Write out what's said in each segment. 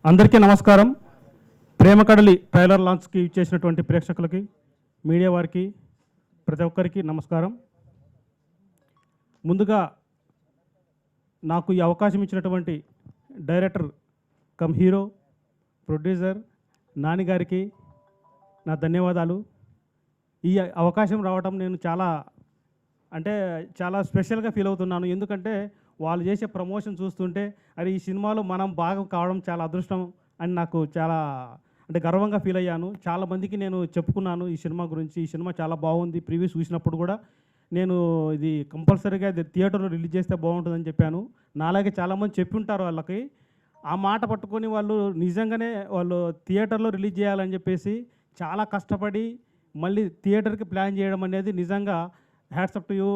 అందరికీ నమస్కారం. ప్రేమ కడలి ట్రైలర్ లాంచ్కి ఇచ్చేసినటువంటి ప్రేక్షకులకి, మీడియా వారికి, ప్రతి ఒక్కరికి నమస్కారం. ముందుగా నాకు ఈ అవకాశం ఇచ్చినటువంటి director come hero, producer Nani గారికి నా ధన్యవాదాలు. ఈ అవకాశం రావడం నేను చాలా స్పెషల్గా ఫీల్ అవుతున్నాను. ఎందుకంటే వాళ్ళు చేసే ప్రమోషన్ చూస్తుంటే అది ఈ సినిమాలో మనం భాగం కావడం చాలా అదృష్టం అని నాకు చాలా గర్వంగా ఫీల్ అయ్యాను. చాలామందికి నేను చెప్పుకున్నాను ఈ సినిమా గురించి. ఈ సినిమా చాలా బాగుంది. ప్రీవియస్ చూసినప్పుడు కూడా నేను ఇది కంపల్సరీగా థియేటర్లో రిలీజ్ చేస్తే బాగుంటుందని చెప్పాను. నాలాగే చాలామంది చెప్పి ఉంటారు. వాళ్ళకి ఆ మాట పట్టుకొని వాళ్ళు నిజంగానే వాళ్ళు థియేటర్లో రిలీజ్ చేయాలని చెప్పేసి చాలా కష్టపడి మళ్ళీ థియేటర్కి ప్లాన్ చేయడం అనేది నిజంగా hats up to you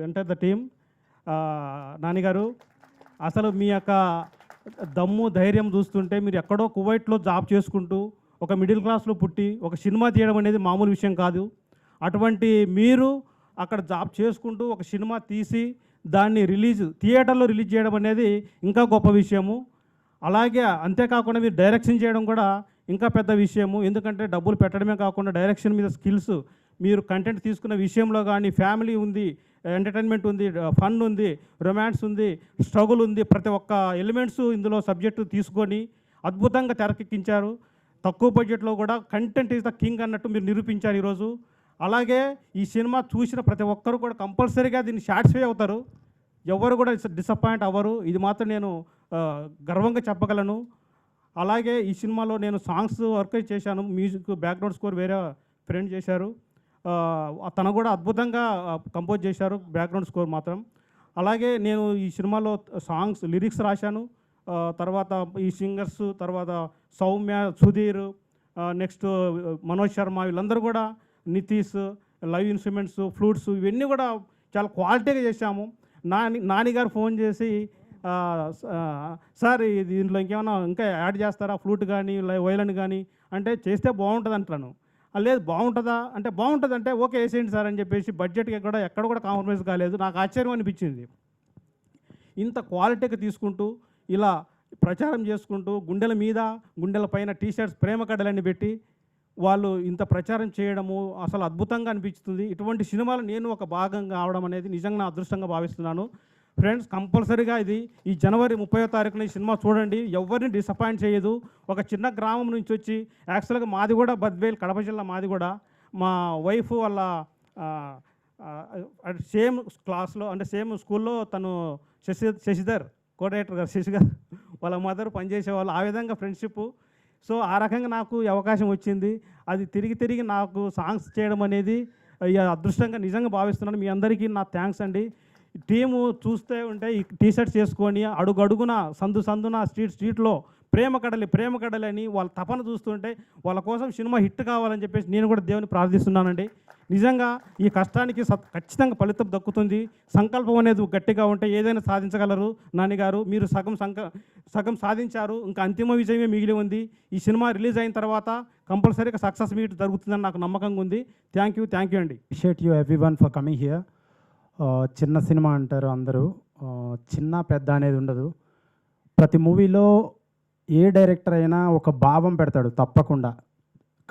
enter the team. నానిగారు, అసలు మీ యొక్క దమ్ము ధైర్యం చూస్తుంటే మీరు ఎక్కడో కువైట్లో జాబ్ చేసుకుంటూ ఒక మిడిల్ క్లాస్లో పుట్టి ఒక సినిమా తీయడం అనేది మామూలు విషయం కాదు. అటువంటి మీరు అక్కడ జాబ్ చేసుకుంటూ ఒక సినిమా తీసి దాన్ని థియేటర్లో రిలీజ్ చేయడం అనేది ఇంకా గొప్ప విషయము. అలాగే అంతేకాకుండా మీరు డైరెక్షన్ చేయడం కూడా ఇంకా పెద్ద విషయము. ఎందుకంటే డబ్బులు పెట్టడమే కాకుండా డైరెక్షన్ మీద స్కిల్స్, మీరు కంటెంట్ తీసుకున్న విషయంలో కానీ ఫ్యామిలీ ఉంది, ఎంటర్టైన్మెంట్ ఉంది, ఫన్ ఉంది, రొమాన్స్ ఉంది, స్ట్రగుల్ ఉంది, ప్రతి ఒక్క ఎలిమెంట్స్ ఇందులో సబ్జెక్టు తీసుకొని అద్భుతంగా తెరకెక్కించారు. తక్కువ బడ్జెట్లో కూడా కంటెంట్ ఈజ్ ద కింగ్ అన్నట్టు మీరు నిరూపించారు ఈరోజు. అలాగే ఈ సినిమా చూసిన ప్రతి ఒక్కరు కూడా కంపల్సరీగా దీన్ని సాటిస్ఫై అవుతారు. ఎవరు కూడా డిసప్పాయింట్ అవ్వరు. ఇది మాత్రం నేను గర్వంగా చెప్పగలను. అలాగే ఈ సినిమాలో నేను సాంగ్స్ వర్క్ చేశాను. మ్యూజిక్ బ్యాక్గ్రౌండ్ స్కోర్ వేరే ఫ్రెండ్ చేశారు. తను కూడా అద్భుతంగా కంపోజ్ చేశారు బ్యాక్గ్రౌండ్ స్కోర్ మాత్రం. అలాగే నేను ఈ సినిమాలో సాంగ్స్ లిరిక్స్ రాశాను. తర్వాత ఈ సింగర్స్, తర్వాత సౌమ్య, సుధీర్, నెక్స్ట్ మనోజ్ శర్మ, వీళ్ళందరూ కూడా నితీష్, లైవ్ ఇన్స్ట్రుమెంట్స్, ఫ్లూట్స్ ఇవన్నీ కూడా చాలా క్వాలిటీగా చేశాము. నాని గారు ఫోన్ చేసి, సార్ దీంట్లో ఇంకేమైనా ఇంకా యాడ్ చేస్తారా, ఫ్లూట్ కానీ వైలన్ కానీ అంటే చేస్తే బాగుంటుంది అంటాను. లేదు బాగుంటుందా అంటే బాగుంటుంది అంటే ఓకే వేసేయండి సార్ అని చెప్పేసి బడ్జెట్కి కూడా ఎక్కడ కూడా కాంప్రమైజ్ కాలేదు. నాకు ఆశ్చర్యం అనిపించింది. ఇంత క్వాలిటీగా తీసుకుంటూ ఇలా ప్రచారం చేసుకుంటూ గుండెల పైన టీషర్ట్స్ ప్రేమ కడలని పెట్టి వాళ్ళు ఇంత ప్రచారం చేయడము అసలు అద్భుతంగా అనిపిస్తుంది. ఇటువంటి సినిమాలు నేను ఒక భాగంగా అవడం అనేది నిజంగా నా అదృష్టంగా భావిస్తున్నాను. ఫ్రెండ్స్, కంపల్సరీగా ఈ జనవరి 30వ తారీఖున ఈ సినిమా చూడండి. ఎవరిని డిసప్పాయింట్ చేయదు. ఒక చిన్న గ్రామం నుంచి వచ్చి, యాక్చువల్గా మాది కూడా బద్వేల్, కడప జిల్లా మాది కూడా. మా వైఫ్ వాళ్ళ సేమ్ క్లాస్లో అంటే సేమ్ స్కూల్లో తను శశిధర్ కోఆర్డినేటర్ గారు, శశి గారు వాళ్ళ మదర్ పనిచేసేవాళ్ళు. ఆ విధంగా ఫ్రెండ్షిప్. సో ఆ రకంగా నాకు ఈ అవకాశం వచ్చింది. అది తిరిగి నాకు సాంగ్స్ చేయడం అనేది అదృష్టంగా నిజంగా భావిస్తున్నాను. మీ అందరికీ నా థ్యాంక్స్ అండి. టీము చూస్తే ఉంటే ఈ టీషర్ట్స్ చేసుకొని అడుగున సందున స్ట్రీట్లో ప్రేమ కడలి అని వాళ్ళ తపన చూస్తుంటే వాళ్ళ కోసం సినిమా హిట్ కావాలని చెప్పేసి నేను కూడా దేవుని ప్రార్థిస్తున్నానండి. నిజంగా ఈ కష్టానికి ఖచ్చితంగా ఫలితం దక్కుతుంది. సంకల్పం అనేది గట్టిగా ఉంటే ఏదైనా సాధించగలరు. నాన్నగారు, మీరు సగం సాధించారు. ఇంకా అంతిమ విజయమే మిగిలి ఉంది. ఈ సినిమా రిలీజ్ అయిన తర్వాత కంపల్సరీగా సక్సెస్ మీట్ జరుగుతుందని నాకు నమ్మకంగా ఉంది. థ్యాంక్ యూ అండి. Appreciate you everyone for coming here. చిన్న సినిమా అంటారు అందరూ, చిన్న పెద్ద అనేది ఉండదు. ప్రతి మూవీలో ఏ డైరెక్టర్ అయినా ఒక భావం పెడతాడు తప్పకుండా.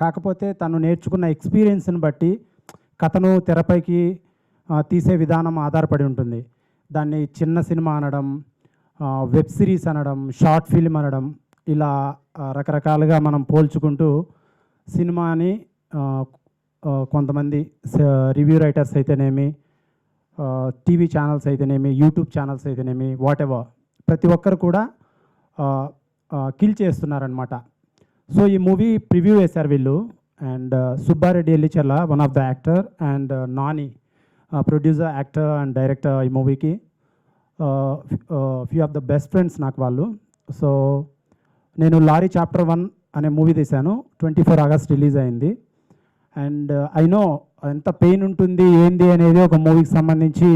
కాకపోతే తను నేర్చుకున్న ఎక్స్పీరియన్స్ని బట్టి కథను తెరపైకి తీసే విధానం ఆధారపడి ఉంటుంది. దాన్ని చిన్న సినిమా అనడం, వెబ్ సిరీస్ అనడం, షార్ట్ ఫిల్మ్ అనడం, ఇలా రకరకాలుగా మనం పోల్చుకుంటూ సినిమాని కొంతమంది రివ్యూ రైటర్స్ అయితేనేమి, టీవీ ఛానల్స్ అయితేనేమి, యూట్యూబ్ ఛానల్స్ అయితేనేమి, వాట్ ఎవర్, ప్రతి ఒక్కరు కూడా కిల్ చేస్తున్నారనమాట. సో ఈ మూవీ ప్రివ్యూ వేశారు వీళ్ళు. And Subba Reddy Ellicharla, one of the actor, and Nani producer, actor and director ఈ మూవీకి. Few of the best friends నాకు వాళ్ళు. సో నేను లారీ చాప్టర్ 1 అనే మూవీ తీశాను. 24 ఆగస్ట్ రిలీజ్ అయింది. అండ్ ఐ నో ఎంత పెయిన్ ఉంటుంది ఏంది అనేది ఒక మూవీకి సంబంధించి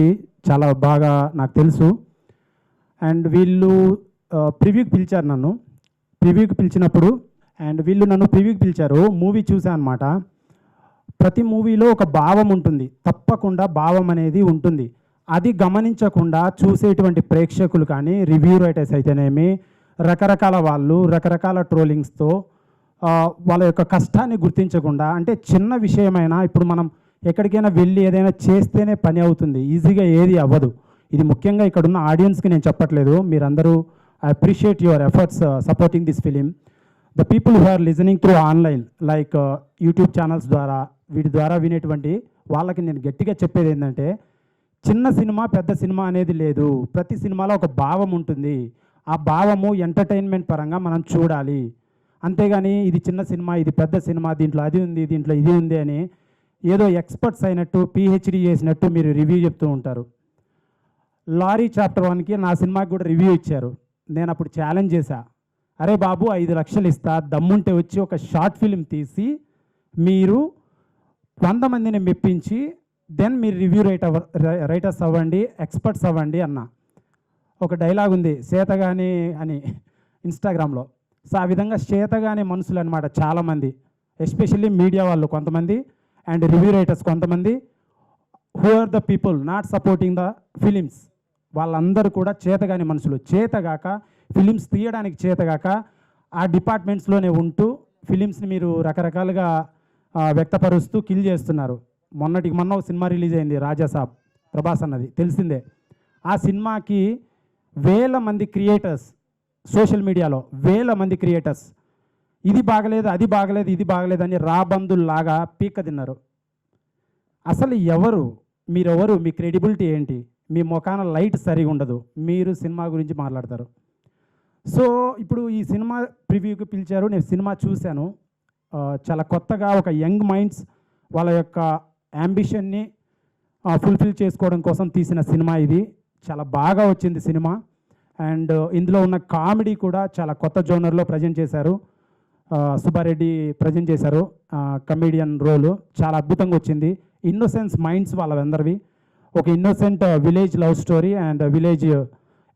చాలా బాగా నాకు తెలుసు. అండ్ వీళ్ళు ప్రివ్యూకి పిలిచారు నన్ను. ప్రివ్యూకి పిలిచినప్పుడు వీళ్ళు నన్ను ప్రివ్యూకి పిలిచారు. మూవీ చూసాను అనమాట. ప్రతి మూవీలో ఒక భావం ఉంటుంది, తప్పకుండా భావం అనేది ఉంటుంది. అది గమనించకుండా చూసేటువంటి ప్రేక్షకులు కానీ, రివ్యూ రైటర్స్ అయితేనేమి, రకరకాల వాళ్ళు రకరకాల ట్రోలింగ్స్తో వాళ్ళ యొక్క కష్టాన్ని గుర్తించకుండా, అంటే చిన్న విషయమైనా ఇప్పుడు మనం ఎక్కడికైనా వెళ్ళి ఏదైనా చేస్తేనే పని అవుతుంది, ఈజీగా ఏది అవ్వదు. ఇది ముఖ్యంగా ఇక్కడున్న ఆడియన్స్కి నేను చెప్పట్లేదు, మీరందరూ I appreciate your efforts supporting this film. The people who are listening through online like YouTube channels ద్వారా, వీటి ద్వారా వినేటువంటి వాళ్ళకి నేను గట్టిగా చెప్పేది ఏంటంటే, చిన్న సినిమా పెద్ద సినిమా అనేది లేదు. ప్రతి సినిమాలో ఒక భావం ఉంటుంది. ఆ భావము ఎంటర్టైన్మెంట్ పరంగా మనం చూడాలి. అంతేగాని ఇది చిన్న సినిమా, ఇది పెద్ద సినిమా, దీంట్లో అది ఉంది, దీంట్లో ఇది ఉంది అని ఏదో ఎక్స్పర్ట్స్ అయినట్టు పిహెచ్డి చేసినట్టు మీరు రివ్యూ చెప్తూ ఉంటారు. లారీ చాప్టర్ 1కి నా సినిమాకి కూడా రివ్యూ ఇచ్చారు. నేను అప్పుడు ఛాలెంజ్ చేశా, అరే బాబు 5 లక్షలు ఇస్తా, దమ్ముంటే వచ్చి ఒక షార్ట్ ఫిల్మ్ తీసి మీరు 100 మందిని మెప్పించి దెన్ మీరు రివ్యూ రైటర్స్ అవ్వండి, ఎక్స్పర్ట్స్ అవ్వండి అన్న. ఒక డైలాగ్ ఉంది చేతగాని అని ఇన్స్టాగ్రామ్లో. సో ఆ విధంగా చేతగానే మనుషులు అనమాట చాలామంది, ఎస్పెషల్లీ మీడియా వాళ్ళు కొంతమంది అండ్ రివ్యూ రైటర్స్ కొంతమంది, who are the people not supporting the films. వాళ్ళందరూ కూడా చేతగాని మనుషులు, చేతగాక ఫిలిమ్స్ తీయడానికి చేతగాక ఆ డిపార్ట్మెంట్స్లోనే ఉంటూ ఫిలిమ్స్ని మీరు రకరకాలుగా వ్యక్తపరుస్తూ కిల్ చేస్తున్నారు. మొన్న ఒక సినిమా రిలీజ్ అయింది రాజాసాబ్, ప్రభాస్ అన్నది తెలిసిందే. ఆ సినిమాకి 1000 మంది క్రియేటర్స్, సోషల్ మీడియాలో 1000 మంది క్రియేటర్స్ ఇది బాగలేదు, అది బాగలేదు, ఇది బాగలేదు అని రాబందుల్లాగా పీక్క తిన్నారు. అసలు ఎవరు మీరెవరు, మీ క్రెడిబిలిటీ ఏంటి? మీ ముఖాన లైట్ సరిగా ఉండదు, మీరు సినిమా గురించి మాట్లాడతారు. సో ఇప్పుడు ఈ సినిమా ప్రివ్యూకి పిలిచారు, నేను సినిమా చూశాను. చాలా కొత్తగా ఒక యంగ్ మైండ్స్ వాళ్ళ యొక్క యాంబిషన్ని ఫుల్ఫిల్ చేసుకోవడం కోసం తీసిన సినిమా ఇది. చాలా బాగా వచ్చింది సినిమా. అండ్ ఇందులో ఉన్న కామెడీ కూడా చాలా కొత్త జోనర్లో ప్రజెంట్ చేశారు. సుబ్బారెడ్డి ప్రజెంట్ చేశారు కమెడియన్ రోలు, చాలా అద్భుతంగా వచ్చింది. ఇన్నోసెన్స్ మైండ్స్ వాళ్ళందరివి, ఒక innocent village love story and village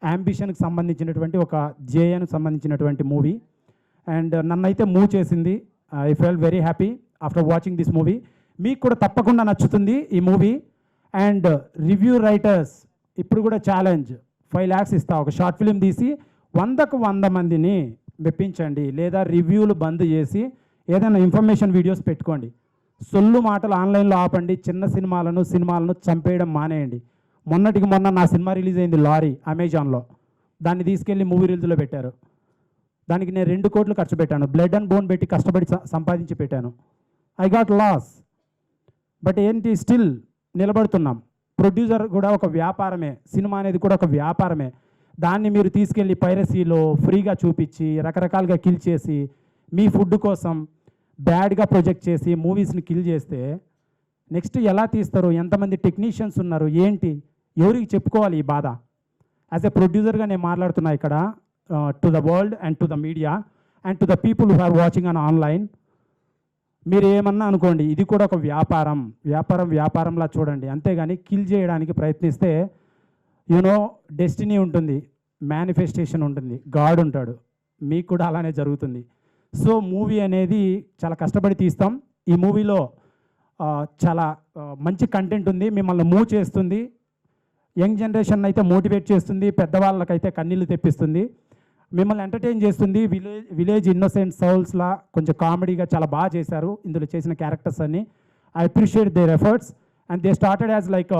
యాంబిషన్కి సంబంధించినటువంటి ఒక జేఎన్కి సంబంధించినటువంటి మూవీ. అండ్ నన్నైతే మూవ్ చేసింది. I fell very happy after watching this movie. మీకు కూడా తప్పకుండా నచ్చుతుంది ఈ మూవీ. అండ్ రివ్యూ రైటర్స్ ఇప్పుడు కూడా ఛాలెంజ్, 5 lakhs ఇస్తా, ఒక షార్ట్ ఫిలిం తీసి 100కు 100 మందిని మెప్పించండి, లేదా రివ్యూలు బంద్ చేసి ఏదైనా ఇన్ఫర్మేషన్ వీడియోస్ పెట్టుకోండి. సొల్లు మాటలు ఆన్లైన్లో ఆపండి. చిన్న సినిమాలను చంపేయడం మానేయండి. మొన్నటికి మొన్న నా సినిమా రిలీజ్ అయింది లారీ అమెజాన్లో, దాన్ని తీసుకెళ్ళి మూవీ రిలీజ్లో పెట్టారు. దానికి నేను 2 కోట్లు ఖర్చు పెట్టాను, బ్లడ్ అండ్ బోన్ పెట్టి కష్టపడి సంపాదించి పెట్టాను. ఐ గాట్ లాస్, బట్ ఏంటి స్టిల్ నిలబడుతున్నాం. ప్రొడ్యూసర్ కూడా ఒక వ్యాపారమే, సినిమా అనేది కూడా ఒక వ్యాపారమే. దాన్ని మీరు తీసుకెళ్ళి పైరసీలో ఫ్రీగా చూపించి రకరకాలుగా కిల్ చేసి మీ ఫుడ్ కోసం బ్యాడ్గా ప్రొజెక్ట్ చేసి మూవీస్ని కిల్ చేస్తే నెక్స్ట్ ఎలా తీస్తారు? ఎంతమంది టెక్నీషియన్స్ ఉన్నారు? ఏంటి? ఎవరికి చెప్పుకోవాలి ఈ బాధ? యాజ్ ఎ ప్రొడ్యూసర్గా నేను మాట్లాడుతున్నా ఇక్కడ to the world and to the media and to the people who are watching on online. మీరు ఏమన్నా అనుకోండి, ఇది కూడా ఒక వ్యాపారంలా చూడండి. అంతేగాని కిల్ చేయడానికి ప్రయత్నిస్తే యూనో డెస్టినీ ఉంటుంది, మేనిఫెస్టేషన్ ఉంటుంది, గాడ్ ఉంటాడు, మీకు కూడా అలానే జరుగుతుంది. సో మూవీ అనేది చాలా కష్టపడి తీస్తాం. ఈ మూవీలో చాలా మంచి కంటెంట్ ఉంది, మిమ్మల్ని మూవ్ చేస్తుంది, యంగ్ జనరేషన్ అయితే మోటివేట్ చేస్తుంది, పెద్దవాళ్ళకైతే కన్నీళ్ళు తెప్పిస్తుంది, మిమ్మల్ని ఎంటర్టైన్ చేస్తుంది. విలేజ్ ఇన్నోసెంట్ సౌల్స్లా కొంచెం కామెడీగా చాలా బాగా చేశారు ఇందులో చేసిన క్యారెక్టర్స్ అన్ని. I appreciate their efforts. And they started as like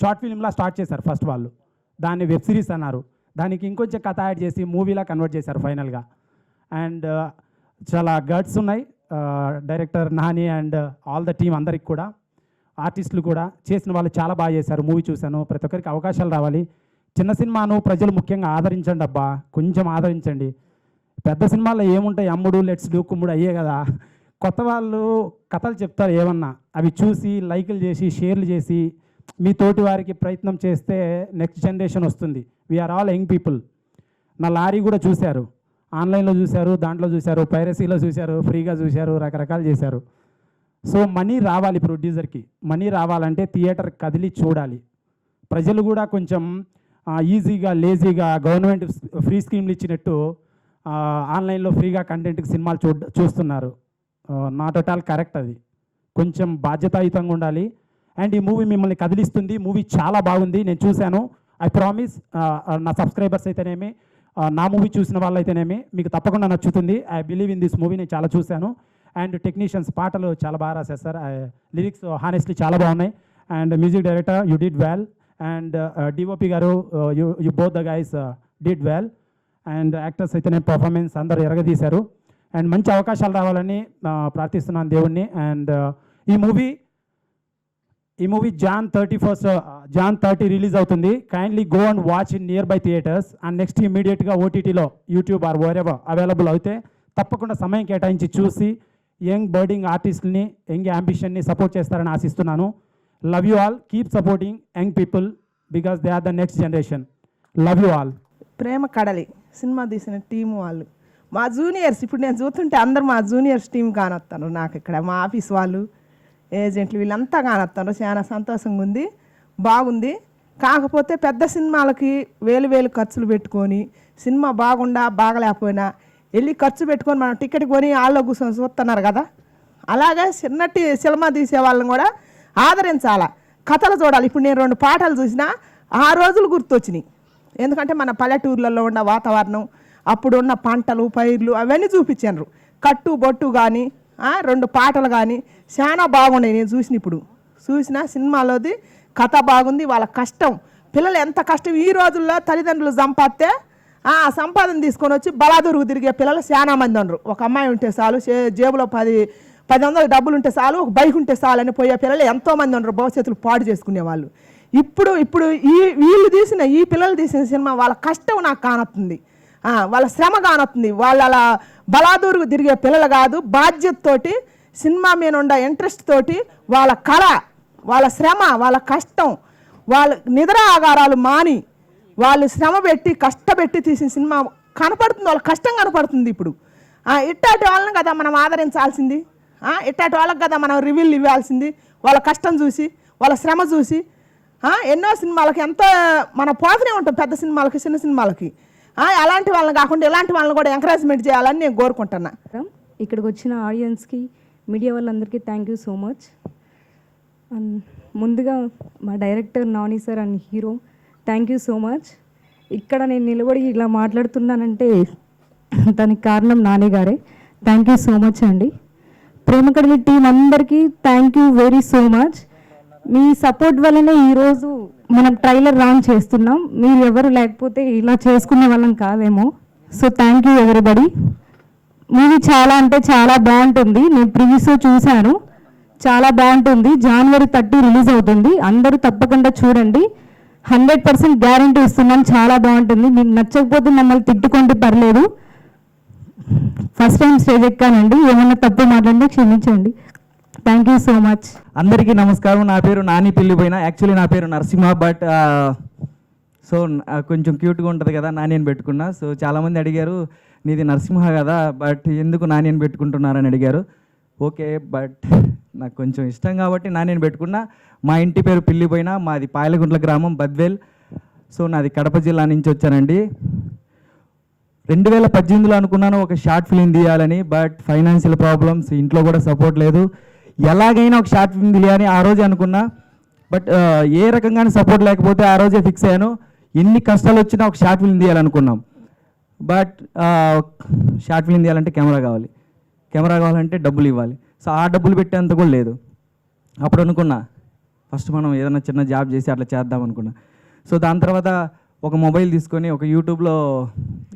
short ఫిల్మ్లా స్టార్ట్ చేశారు ఫస్ట్ వాళ్ళు, దాన్ని వెబ్ సిరీస్ అన్నారు, దానికి ఇంకొంచెం కథ యాడ్ చేసి మూవీలా కన్వర్ట్ చేశారు ఫైనల్గా. అండ్ చాలా గట్స్ ఉన్నాయి director Nani and all the team అందరికి కూడా, ఆర్టిస్టులు కూడా చేసిన వాళ్ళు చాలా బాగా చేశారు. మూవీ చూశాను. ప్రతి ఒక్కరికి అవకాశాలు రావాలి. చిన్న సినిమాను ప్రజలు ముఖ్యంగా ఆదరించండి అబ్బా, కొంచెం ఆదరించండి. పెద్ద సినిమాల్లో ఏముంటాయి, అమ్ముడు లెట్స్ డూ కుమ్ముడు అయ్యే కదా. కొత్త వాళ్ళు కథలు చెప్తారు ఏమన్నా, అవి చూసి లైకులు చేసి షేర్లు చేసి మీ తోటి వారికి ప్రయత్నం చేస్తే నెక్స్ట్ జనరేషన్ వస్తుంది. We are all young people. నా లారీ కూడా చూశారు, ఆన్లైన్లో చూశారు, దాంట్లో చూశారు, పైరసీలో చూశారు, ఫ్రీగా చూశారు, రకరకాలు చేశారు. సో మనీ రావాలి ప్రొడ్యూసర్కి. మనీ రావాలంటే థియేటర్ కదిలి చూడాలి. ప్రజలు కూడా కొంచెం ఈజీగా లేజీగా గవర్నమెంట్ ఫ్రీ స్కీమ్లు ఇచ్చినట్టు ఆన్లైన్లో ఫ్రీగా కంటెంట్కి సినిమాలు చూస్తున్నారు. Not at all correct. అది కొంచెం బాధ్యతాయుతంగా ఉండాలి. అండ్ ఈ మూవీ మిమ్మల్ని కదిలిస్తుంది. మూవీ చాలా బాగుంది, నేను చూశాను. I promise. నా సబ్స్క్రైబర్స్ అయితేనేమి, నా మూవీ చూసిన వాళ్ళైతేనేమి మీకు తప్పకుండా నచ్చుతుంది. I believe in this movie, నేను చాలా చూశాను. అండ్ టెక్నీషియన్స్ పాటలు చాలా బాగా రాశారు సార్. లిరిక్స్ హానెస్ట్లీ చాలా బాగున్నాయి. And music director you did well. And DOP garu you both the guys did well. And actors అయితేనే పర్ఫార్మెన్స్ అందరూ ఎరగదీశారు. అండ్ మంచి అవకాశాలు రావాలని ప్రార్థిస్తున్నాను దేవుణ్ణి. అండ్ ఈ మూవీ జాన్ 30 రిలీజ్ అవుతుంది. Kindly go and watch in near by theatres. And next ఇమీడియట్గా ఓటీటీలో యూట్యూబ్ ఆర్ వేరెవర్ అవైలబుల్ అయితే తప్పకుండా సమయం కేటాయించి చూసి యంగ్ బర్డింగ్ ఆర్టిస్ట్ని, యంగ్ యాంబిషన్ని సపోర్ట్ చేస్తారని ఆశిస్తున్నాను. Love you all. Keep supporting young people because they are the next generation. Love you all. Prema Kadali సినిమా తీసిన టీము వాళ్ళు మా జూనియర్స్. ఇప్పుడు నేను చూస్తుంటే అందరు మా జూనియర్స్ టీం కానొస్తారు నాకు. ఇక్కడ మా ఆఫీస్ వాళ్ళు, ఏజెంట్లు వీళ్ళంతా కానొస్తారు. చాలా సంతోషంగా ఉంది, బాగుంది. కాకపోతే పెద్ద సినిమాలకి వేలు ఖర్చులు పెట్టుకొని సినిమా బాగలేకపోయినా వెళ్ళి ఖర్చు పెట్టుకొని మనం టికెట్ కొని వాళ్ళలో కూర్చొని చూస్తున్నారు కదా. అలాగే చిన్నటి సినిమా తీసే వాళ్ళని కూడా ఆదరించాలా, కథలు చూడాలి. ఇప్పుడు నేను 2 పాటలు చూసినా ఆ రోజులు గుర్తొచ్చినాయి. ఎందుకంటే మన పల్లెటూర్లలో ఉన్న వాతావరణం, అప్పుడు ఉన్న పంటలు, పైర్లు అవన్నీ చూపించారు. కట్టు బొట్టు కానీ 2 పాటలు కానీ చాలా బాగున్నాయి. నేను చూసిన సినిమాలోది కథ బాగుంది. వాళ్ళ కష్టం, పిల్లలు ఎంత కష్టం ఈ రోజుల్లో తల్లిదండ్రులు సంపాదితే ఆ సంపాదన తీసుకొని వచ్చి బలాదూరుకు తిరిగే పిల్లలు చాలా మంది ఉన్నారు. ఒక అమ్మాయి ఉంటే చాలు, జేబులో 10 డబ్బులు ఉంటే చాలు, ఒక బైక్ ఉంటే చాలు అని పోయే పిల్లలు ఎంతోమంది ఉన్నారు, భవిష్యత్తులు పాడు చేసుకునేవాళ్ళు. ఇప్పుడు వీళ్ళు తీసిన, ఈ పిల్లలు తీసిన సినిమా వాళ్ళ కష్టం నాకు కానొస్తుంది, వాళ్ళ శ్రమ కానొస్తుంది. వాళ్ళు అలా బలాదూరుకు తిరిగే పిల్లలు కాదు, బాధ్యతతోటి సినిమా మీద ఉండే ఇంట్రెస్ట్ తోటి వాళ్ళ కళ, వాళ్ళ శ్రమ, వాళ్ళ కష్టం, వాళ్ళ నిద్ర ఆగారాలు మాని వాళ్ళు శ్రమ పెట్టి కష్టపెట్టి తీసిన సినిమా కనపడుతుంది. వాళ్ళ కష్టం కనపడుతుంది. ఇప్పుడు ఇట్టాటి వాళ్ళని కదా మనం ఆదరించాల్సింది, ఇట్టాటి వాళ్ళకి కదా మనం రివ్యూలు ఇవ్వాల్సింది. వాళ్ళ కష్టం చూసి, వాళ్ళ శ్రమ చూసి ఎన్నో సినిమాలకి ఎంతో మనం పోతూనే ఉంటాం, పెద్ద సినిమాలకి, చిన్న సినిమాలకి. అలాంటి వాళ్ళని కాకుండా ఇలాంటి వాళ్ళని కూడా ఎంకరేజ్మెంట్ చేయాలని నేను కోరుకుంటున్నా. ఇక్కడికి వచ్చిన ఆడియన్స్కి, మీడియా వాళ్ళందరికీ థ్యాంక్ యూ సో మచ్. ముందుగా మా director Nani sir and hero thank you so much. ఇక్కడ నేను నిలబడి ఇలా మాట్లాడుతున్నానంటే దానికి కారణం నాని గారే. థ్యాంక్ యూ సో మచ్ అండి. ప్రేమ కడలి టీం అందరికీ thank you very so much. Me support వల్లనే ఈరోజు మనం ట్రైలర్ లాంచ్ చేస్తున్నాం. మీరు ఎవరు లేకపోతే ఇలా చేసుకునే వాళ్ళం కాదేమో. So thank you everybody. Movie చాలా అంటే చాలా బాగుంటుంది. నేను ప్రివ్యూస్ చూశాను, చాలా బాగుంటుంది. January 30 రిలీజ్ అవుతుంది. అందరూ తప్పకుండా చూడండి. 100% గ్యారంటీ ఇస్తున్నాను, చాలా బాగుంటుంది. మీకు నచ్చకపోతే మమ్మల్ని తిట్టుకుంటే పర్లేదు. ఫస్ట్ టైం స్టేజ్ ఎక్కానండి, ఏమన్నా తప్పు మాట్లాడితే క్షమించండి. Thank you so much. అందరికీ నమస్కారం. నా పేరు నాని పిల్లిపోయిన. యాక్చువల్లీ నా పేరు నరసింహ, బట్ సో కొంచెం క్యూట్గా ఉంటుంది కదా నాని అని పెట్టుకున్నా. సో చాలామంది అడిగారు నీది నరసింహ కదా, బట్ ఎందుకు నాని అని పెట్టుకుంటున్నారని అడిగారు. ఓకే, బట్ నాకు కొంచెం ఇష్టం కాబట్టి నాని అని పెట్టుకున్నా. మా ఇంటి పేరు పిల్లిపోయిన, మాది పాయలగుంట్ల గ్రామం, బద్వేల్. సో నాది కడప జిల్లా నుంచి వచ్చానండి. 2018లో అనుకున్నాను ఒక షార్ట్ ఫిలిం తీయాలని, బట్ ఫైనాన్షియల్ ప్రాబ్లమ్స్, ఇంట్లో కూడా సపోర్ట్ లేదు. ఎలాగైనా ఒక షార్ట్ ఫిల్మ్ తీయాలని ఆ రోజే అనుకున్నా, బట్ ఏ రకంగానే సపోర్ట్ లేకపోతే ఆ రోజే ఫిక్స్ అయ్యాను. ఎన్ని కష్టాలు వచ్చినా ఒక షార్ట్ ఫిల్మ్ తీయాలనుకున్నాం. బట్ షార్ట్ ఫిల్మ్ తీయాలంటే కెమెరా కావాలంటే డబ్బులు ఇవ్వాలి. సో ఆ డబ్బులు పెట్టేంత కూడా లేదు. అప్పుడు అనుకున్నా ఫస్ట్ మనం ఏదైనా చిన్న జాబ్ చేసి అట్లా చేద్దాం అనుకున్నా. సో దాని తర్వాత ఒక మొబైల్ తీసుకొని ఒక యూట్యూబ్లో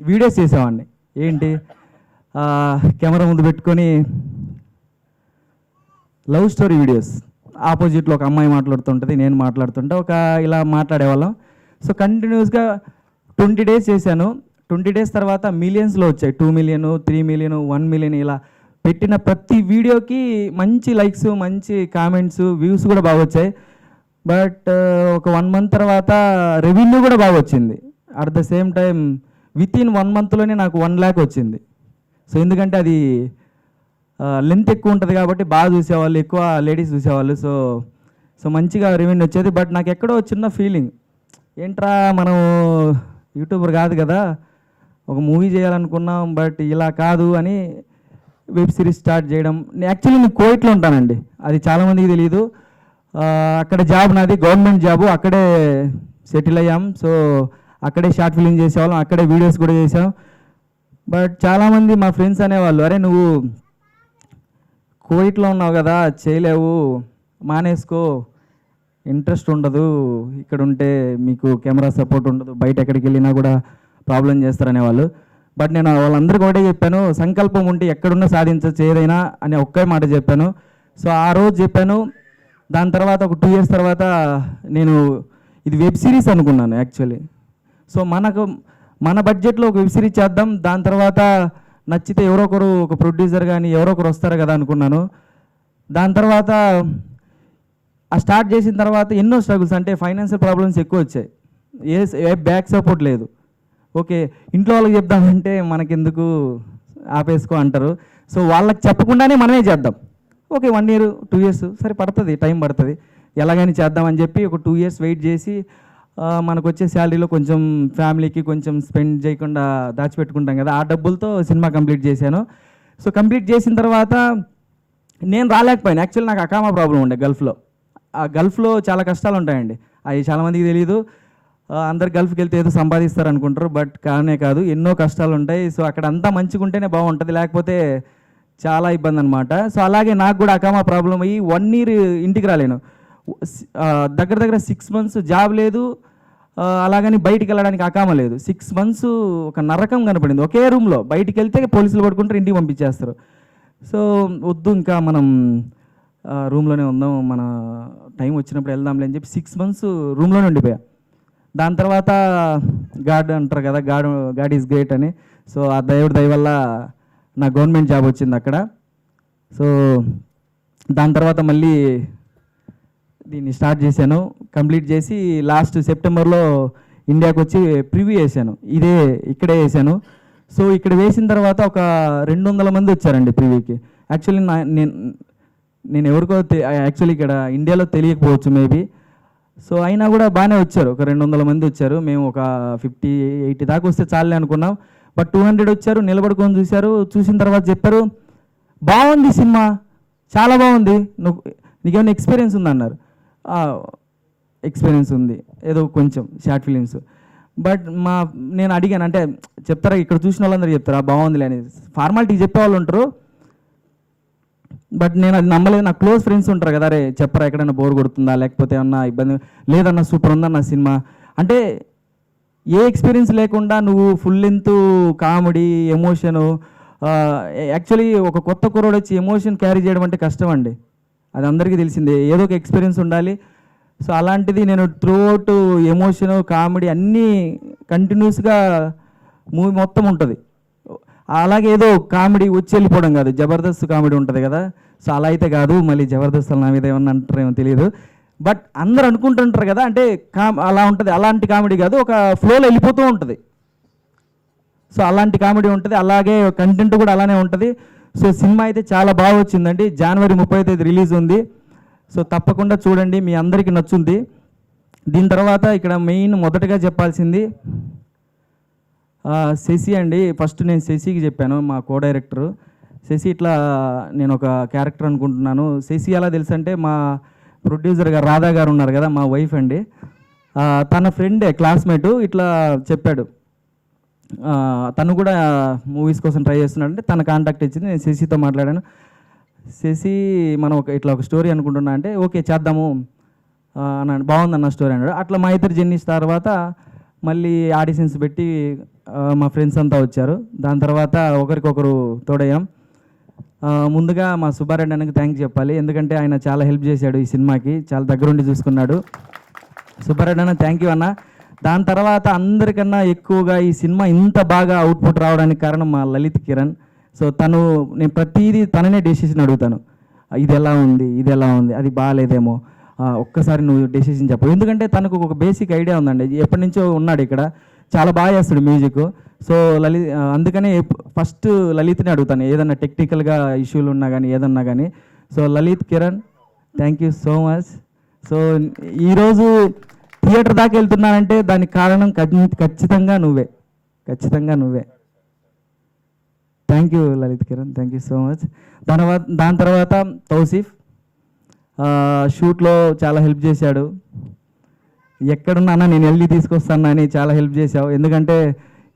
వీడియోస్ చేసేవాడిని. ఏంటి, కెమెరా ముందు పెట్టుకొని లవ్ స్టోరీ వీడియోస్. ఆపోజిట్లో ఒక అమ్మాయి మాట్లాడుతుంటుంది, నేను మాట్లాడుతుంటే ఇలా మాట్లాడేవాళ్ళం. సో కంటిన్యూస్గా 20 days చేశాను. 20 days తర్వాత మిలియన్స్లో వచ్చాయి. 2 million, 3 million, 1 million. ఇలా పెట్టిన ప్రతి వీడియోకి మంచి లైక్స్, మంచి కామెంట్స్, వ్యూస్ కూడా బాగా వచ్చాయి. బట్ ఒక 1 month తర్వాత రెవెన్యూ కూడా బాగా వచ్చింది. At the same time within 1 monthలోనే నాకు 1 lakh వచ్చింది. సో ఎందుకంటే అది లెంత్ ఎక్కువ ఉంటుంది కాబట్టి బాగా చూసేవాళ్ళు, ఎక్కువ లేడీస్ చూసేవాళ్ళు. సో మంచిగా రెవెన్యూ వచ్చేది. బట్ నాకు ఎక్కడో చిన్న ఫీలింగ్, ఏంట్రా మనం యూట్యూబర్ కాదు కదా, ఒక మూవీ చేయాలనుకున్నాం, బట్ ఇలా కాదు అని వెబ్ సిరీస్ స్టార్ట్ చేయడం. యాక్చువల్లీ నేను కోవిట్లో ఉంటానండి, అది చాలామందికి తెలియదు. అక్కడ జాబ్ నాది గవర్నమెంట్ జాబు, అక్కడే సెటిల్ అయ్యాం. సో అక్కడే షార్ట్ ఫిలిం చేసేవాళ్ళం, అక్కడే వీడియోస్ కూడా చేసాం. బట్ చాలామంది మా ఫ్రెండ్స్ అనేవాళ్ళు, అరే నువ్వు కోవిట్లో ఉన్నావు కదా, చేయలేవు, మానేసుకో, ఇంట్రెస్ట్ ఉండదు, ఇక్కడ ఉంటే మీకు కెమెరా సపోర్ట్ ఉండదు, బయట ఎక్కడికి వెళ్ళినా కూడా ప్రాబ్లం చేస్తారనేవాళ్ళు. బట్ నేను వాళ్ళందరికీ ఒకటే చెప్పాను, సంకల్పం ఉంటే ఎక్కడున్నా సాధించవచ్చు ఏదైనా అని ఒకే మాట చెప్పాను. సో ఆ రోజు చెప్పాను. దాని తర్వాత ఒక 2 years తర్వాత నేను ఇది వెబ్ సిరీస్ అనుకున్నాను యాక్చువల్లీ. సో మన బడ్జెట్లో ఒక వెబ్ సిరీస్ చేద్దాం, దాని తర్వాత నచ్చితే ఎవరో ఒకరు, ఒక ప్రొడ్యూసర్ కానీ ఎవరో ఒకరు వస్తారు కదా అనుకున్నాను. దాని తర్వాత స్టార్ట్ చేసిన తర్వాత ఎన్నో స్ట్రగుల్స్, అంటే ఫైనాన్షియల్ ప్రాబ్లమ్స్ ఎక్కువ వచ్చాయి, ఏ బ్యాక్ సపోర్ట్ లేదు. ఓకే, ఇంట్లో వాళ్ళకి చెప్దామంటే మనకెందుకు, ఆపేసుకో అంటారు. సో వాళ్ళకి చెప్పకుండానే మనమే చేద్దాం. ఓకే, 1 year 2 years సరే పడుతుంది, టైం పడుతుంది, ఎలాగైనా చేద్దామని చెప్పి ఒక 2 years వెయిట్ చేసి మనకు వచ్చే శాలరీలో కొంచెం ఫ్యామిలీకి కొంచెం స్పెండ్ చేయకుండా దాచిపెట్టుకుంటాం కదా, ఆ డబ్బులతో సినిమా కంప్లీట్ చేశాను. సో కంప్లీట్ చేసిన తర్వాత నేను రాలేకపోయాను. యాక్చువల్లీ నాకు అకామా ప్రాబ్లం ఉండే గల్ఫ్లో. ఆ గల్ఫ్లో చాలా కష్టాలు ఉంటాయండి, అవి చాలామందికి తెలియదు. అందరు గల్ఫ్కి వెళ్తే ఏదో సంపాదిస్తారు అనుకుంటారు, బట్ కానే కాదు, ఎన్నో కష్టాలు ఉంటాయి. సో అక్కడ అంతా మంచిగా ఉంటేనే బాగుంటుంది, లేకపోతే చాలా ఇబ్బంది అనమాట. సో అలాగే నాకు కూడా అకామా ప్రాబ్లం అయ్యి 1 year ఇంటికి రాలేను. దగ్గర 6 months జాబ్ లేదు, అలాగని బయటికి వెళ్ళడానికి అకామా లేదు. 6 months ఒక నరకం కనపడింది. ఒకే రూమ్లో, బయటికి వెళ్తే పోలీసులు పడుకుంటారు, ఇంటికి పంపించేస్తారు. సో వద్దు, ఇంకా మనం రూమ్లోనే ఉందాం, మన టైం వచ్చినప్పుడు వెళ్దాంలే అని చెప్పి 6 months రూమ్లోనే ఉండిపోయా. దాని తర్వాత గాడ్ అంటారు కదా, గాడ్ ఈజ్ గ్రేట్ అని. సో ఆ దేవుడి దయ వల్ల నా గవర్నమెంట్ జాబ్ వచ్చింది అక్కడ. సో దాని తర్వాత మళ్ళీ దీన్ని స్టార్ట్ చేశాను, కంప్లీట్ చేసి లాస్ట్ సెప్టెంబర్లో ఇండియాకి వచ్చి ప్రివ్యూ వేసాను. ఇక్కడే వేసాను. సో ఇక్కడ వేసిన తర్వాత ఒక 200 మంది వచ్చారండి ప్రివ్యూకి. యాక్చువల్లీ నేను ఎవరికో యాక్చువల్లీ ఇక్కడ ఇండియాలో తెలియకపోవచ్చు మేబీ. సో అయినా కూడా బాగానే వచ్చారు, ఒక 200 మంది వచ్చారు. మేము ఒక 50-80 దాకా వస్తే చాలే అనుకున్నాం. బట్ 200 వచ్చారు, నిలబడుకొని చూశారు. చూసిన తర్వాత చెప్పారు, బాగుంది సినిమా, చాలా బాగుంది, నీకేమైనా ఎక్స్పీరియన్స్ ఉందన్నారు. ఎక్స్పీరియన్స్ ఉంది, ఏదో కొంచెం షార్ట్ ఫిలిమ్స్. బట్ నేను అడిగాను, అంటే చెప్తారా, ఇక్కడ చూసిన వాళ్ళందరూ చెప్తారా బాగుందిలే అని, ఫార్మాలిటీ చెప్పేవాళ్ళు ఉంటారు. బట్ నేను అది నమ్మలేదు. నా క్లోజ్ ఫ్రెండ్స్ ఉంటారు కదా, అరే చెప్పరా ఎక్కడైనా బోర్ కొడుతుందా, లేకపోతే ఏమన్నా ఇబ్బంది, లేదన్నా సూపర్ ఉందన్న సినిమా. అంటే ఏ ఎక్స్పీరియన్స్ లేకుండా నువ్వు full length comedy, emotion, actually ఒక కొత్త కుర్రోడు వచ్చి ఎమోషన్ క్యారీ చేయడం అంటే కష్టం అండి, అది అందరికీ తెలిసిందే, ఏదో ఒక ఎక్స్పీరియన్స్ ఉండాలి. సో అలాంటిది నేను త్రూఅవుట్ ఎమోషను, కామెడీ అన్నీ కంటిన్యూస్గా మూవీ మొత్తం ఉంటుంది. అలాగే ఏదో కామెడీ వచ్చి వెళ్ళిపోవడం కాదు, జబర్దస్త్ కామెడీ ఉంటుంది కదా, సో అలా అయితే కాదు. మళ్ళీ జబర్దస్త్ నా మీద ఏమన్నా అంటారేమో తెలియదు, బట్ అందరు అనుకుంటుంటారు కదా, అంటే అలా ఉంటుంది. అలాంటి కామెడీ కాదు, ఒక ఫ్లోలో వెళ్ళిపోతూ ఉంటుంది. సో అలాంటి కామెడీ ఉంటుంది, అలాగే కంటెంట్ కూడా అలానే ఉంటుంది. సో సినిమా అయితే చాలా బాగా వచ్చిందండి. January 30th రిలీజ్ ఉంది. సో తప్పకుండా చూడండి, మీ అందరికీ నచ్చుంది. దీని తర్వాత ఇక్కడ మెయిన్ మొదటగా చెప్పాల్సింది శశి అండి. ఫస్ట్ నేను శశికి చెప్పాను, మా కో డైరెక్టరు. శశి ఇట్లా నేను ఒక క్యారెక్టర్ అనుకుంటున్నాను. శశి ఎలా తెలుసు అంటే, మా ప్రొడ్యూసర్ గారు రాధా గారు ఉన్నారు కదా, మా వైఫ్ అండి, తన ఫ్రెండే, క్లాస్మేటు ఇట్లా చెప్పాడు. తను కూడా మూవీస్ కోసం ట్రై చేస్తున్నాడు అంటే తన కాంటాక్ట్ ఇచ్చింది. నేను శశితో మాట్లాడాను. శశి మనం ఇట్లా ఒక స్టోరీ అనుకుంటున్నా అంటే, ఓకే చేద్దాము అన్నాడు. బాగుందన్న స్టోరీ అన్నాడు. అట్లా మా ఇద్దరు జర్నీస్ తర్వాత మళ్ళీ ఆడిషన్స్ పెట్టి మా ఫ్రెండ్స్ అంతా వచ్చారు. దాని తర్వాత ఒకరికొకరు తోడయ్యాం. ముందుగా మా సుబ్బారెడ్డి అన్నకి థ్యాంక్స్ చెప్పాలి, ఎందుకంటే ఆయన చాలా హెల్ప్ చేశాడు ఈ సినిమాకి, చాలా దగ్గరుండి చూసుకున్నాడు. సుబ్బారెడ్డి అన్న థ్యాంక్ యూ అన్న. దాని తర్వాత అందరికన్నా ఎక్కువగా ఈ సినిమా ఇంత బాగా అవుట్పుట్ రావడానికి కారణం మా లలిత్ కిరణ్. సో నేను ప్రతిదీ తననే డెసిషన్ అడుగుతాను, ఇది ఎలా ఉంది, ఇది ఎలా ఉంది, అది బాగాలేదేమో, ఒక్కసారి నువ్వు డెసిషన్ చెప్పు. ఎందుకంటే తనకు ఒక బేసిక్ ఐడియా ఉందండి, ఎప్పటి నుంచో ఉన్నాడు ఇక్కడ, చాలా బాగా చేస్తాడు మ్యూజిక్. సో అందుకనే ఫస్ట్ లలిత్ని అడుగుతాను, ఏదన్నా టెక్నికల్గా ఇష్యూలు ఉన్నా కానీ ఏదన్నా కానీ. So Lalit Kiran thank you so much. So ఈరోజు థియేటర్ దాకా వెళ్తున్నానంటే దానికి కారణం ఖచ్చితంగా నువ్వే. Thank you Lalit Kiran, thank you so much. దాని తర్వాత తౌసీఫ్ షూట్లో చాలా హెల్ప్ చేశాడు. ఎక్కడున్నా అన్న నేను వెళ్ళి తీసుకొస్తాను అని చాలా హెల్ప్ చేసావు. ఎందుకంటే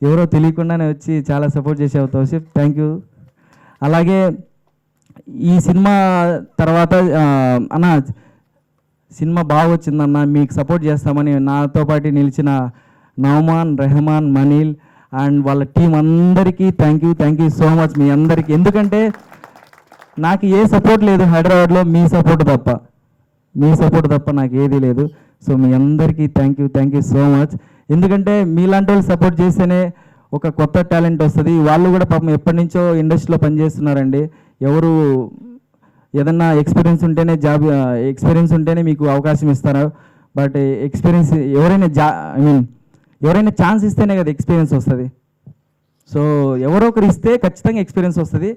ఎవరో తెలియకుండానే వచ్చి చాలా సపోర్ట్ చేసావు తౌసిఫ్, థ్యాంక్ యూ. అలాగే ఈ సినిమా తర్వాత అన్న సినిమా బాగా వచ్చిందన్న, మీకు సపోర్ట్ చేస్తామని నాతో పాటు నిలిచిన నౌమాన్, రెహమాన్, మనీల్ అండ్ వాళ్ళ టీం అందరికీ థ్యాంక్ యూ సో మచ్ మీ అందరికీ. ఎందుకంటే నాకు ఏ సపోర్ట్ లేదు హైదరాబాద్లో, మీ సపోర్ట్ తప్ప నాకు ఏదీ లేదు. సో మీ అందరికీ థ్యాంక్ యూ సో మచ్. ఎందుకంటే మీలాంటి వాళ్ళు సపోర్ట్ చేస్తేనే ఒక కొత్త టాలెంట్ వస్తుంది. వాళ్ళు కూడా పాపం ఎప్పటి నుంచో ఇండస్ట్రీలో పనిచేస్తున్నారండి. ఎవరు ఏదన్నా ఎక్స్పీరియన్స్ ఉంటేనే మీకు అవకాశం ఇస్తారు. బట్ ఎక్స్పీరియన్స్ ఎవరైనా ఛాన్స్ ఇస్తేనే కదా ఎక్స్పీరియన్స్ వస్తుంది. సో ఎవరో ఒకరు ఇస్తే ఖచ్చితంగా ఎక్స్పీరియన్స్ వస్తుంది.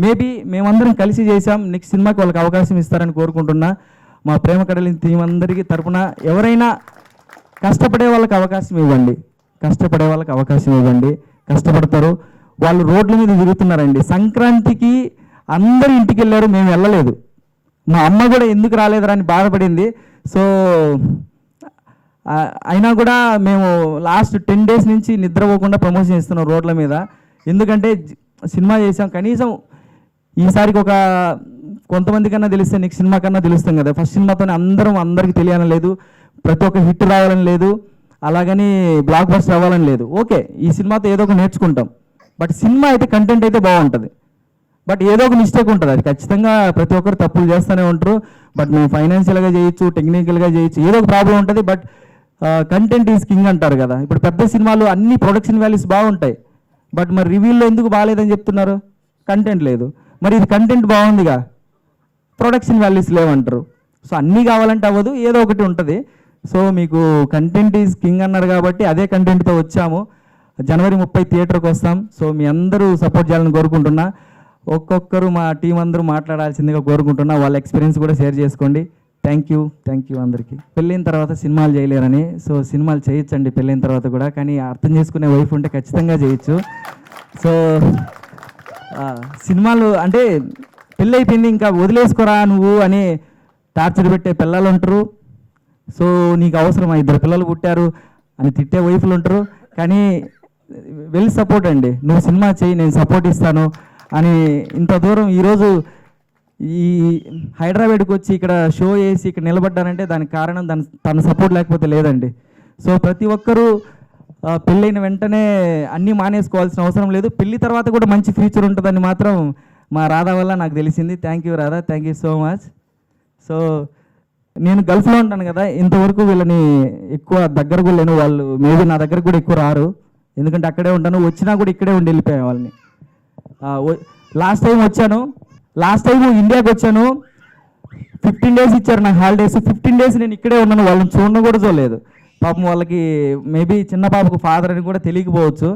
మేబీ మేమందరం కలిసి చేసాం, నెక్స్ట్ సినిమాకి వాళ్ళకి అవకాశం ఇస్తారని కోరుకుంటున్నా. మా ప్రేమ కడలి టీం అందరికీ తరపున ఎవరైనా కష్టపడే వాళ్ళకి అవకాశం ఇవ్వండి, కష్టపడతారు. వాళ్ళు రోడ్ల మీద తిరుగుతున్నారండి. సంక్రాంతికి అందరూ ఇంటికి వెళ్ళారు, మేము వెళ్ళలేదు. మా అమ్మ కూడా ఎందుకు రాలేదురా అని బాధపడింది. సో అయినా కూడా మేము లాస్ట్ 10 days నుంచి నిద్రపోకుండా ప్రమోషన్ ఇస్తున్నాం రోడ్ల మీద. ఎందుకంటే సినిమా చేసాం, కనీసం ఈసారికి ఒక కొంతమంది కన్నా తెలిస్తే నెక్స్ట్ సినిమా కన్నా తెలుస్తాం కదా. ఫస్ట్ సినిమాతోనే అందరికీ తెలియాలని లేదు, ప్రతి ఒక్క హిట్ రావాలని లేదు, అలాగని బ్లాక్ బస్టర్ అవ్వాలని లేదు. ఓకే, ఈ సినిమాతో ఏదో ఒక నేర్చుకుంటాం, బట్ సినిమా అయితే కంటెంట్ అయితే బాగుంటుంది. బట్ ఏదో ఒక మిస్టేక్ ఉంటుంది, అది ఖచ్చితంగా ప్రతి ఒక్కరు తప్పులు చేస్తూనే ఉంటారు. బట్ మేము ఫైనాన్షియల్గా చేయొచ్చు, టెక్నికల్గా చేయొచ్చు, ఏదో ఒక ప్రాబ్లం ఉంటుంది. బట్ కంటెంట్ ఈజ్ కింగ్ అంటారు కదా. ఇప్పుడు పెద్ద సినిమాలు అన్ని ప్రొడక్షన్ వాల్యూస్ బాగుంటాయి, బట్ మరి రివ్యూల్లో ఎందుకు బాగాలేదని చెప్తున్నారు? కంటెంట్ లేదు. మరి ఇది కంటెంట్ బాగుందిగా, ప్రొడక్షన్ వాల్యూస్ లేవంటారు. సో అన్నీ కావాలంటే అవ్వదు, ఏదో ఒకటి ఉంటుంది. సో మీకు కంటెంట్ ఈజ్ కింగ్ అన్నారు కాబట్టి అదే కంటెంట్తో వచ్చాము. January 30 థియేటర్కి వస్తాం. సో మీ అందరూ సపోర్ట్ చేయాలని కోరుకుంటున్నా. ఒక్కొక్కరు మా టీం అందరూ మాట్లాడాల్సిందిగా కోరుకుంటున్నా. వాళ్ళ ఎక్స్పీరియన్స్ కూడా షేర్ చేసుకోండి. థ్యాంక్ యూ అందరికీ. పెళ్ళైన తర్వాత సినిమాలు చేయలేరని, సో సినిమాలు చేయొచ్చండి పెళ్ళైన తర్వాత కూడా, కానీ అర్థం చేసుకునే వైఫ్ ఉంటే ఖచ్చితంగా చేయొచ్చు. సో సినిమాలు అంటే పెళ్ళి అయిపోయింది ఇంకా వదిలేసుకోరా నువ్వు అని టార్చర్ పెట్టే పిల్లలు ఉంటారు. సో నీకు అవసరమా, 2 పిల్లలు పుట్టారు అని తిట్టే వైఫ్లు ఉంటారు. కానీ వెల్ సపోర్ట్ అండి, నువ్వు సినిమా చేయి నేను సపోర్ట్ ఇస్తాను అని ఇంత దూరం ఈరోజు ఈ హైదరాబాద్కి వచ్చి ఇక్కడ షో చేసి ఇక్కడ నిలబడ్డానంటే దానికి కారణం తన సపోర్ట్ లేకపోతే లేదండి. సో ప్రతి ఒక్కరూ పెళ్ళైన వెంటనే అన్నీ మానేసుకోవాల్సిన అవసరం లేదు. పెళ్ళి తర్వాత కూడా మంచి ఫ్యూచర్ ఉంటుందని మాత్రం మా రాధా వల్ల నాకు తెలిసింది. Thank you Radha, thank you so much. So నేను గల్ఫ్లో ఉంటాను కదా, ఇంతవరకు వీళ్ళని ఎక్కువ దగ్గర కూడా లేను. వాళ్ళు మేబీ నా దగ్గర కూడా ఎక్కువ రారు, ఎందుకంటే అక్కడే ఉంటాను. వచ్చినా కూడా ఇక్కడే ఉండి వెళ్ళిపోయాను వాళ్ళని. లాస్ట్ టైం ఇండియాకి వచ్చాను, 15 days ఇచ్చారు నాకు హాలిడేస్. 15 days నేను ఇక్కడే ఉన్నాను, వాళ్ళని చూడడం కూడా చూడలేదు. పాపం వాళ్ళకి మేబీ చిన్న పాపకు ఫాదర్ అని కూడా తెలియకపోవచ్చు.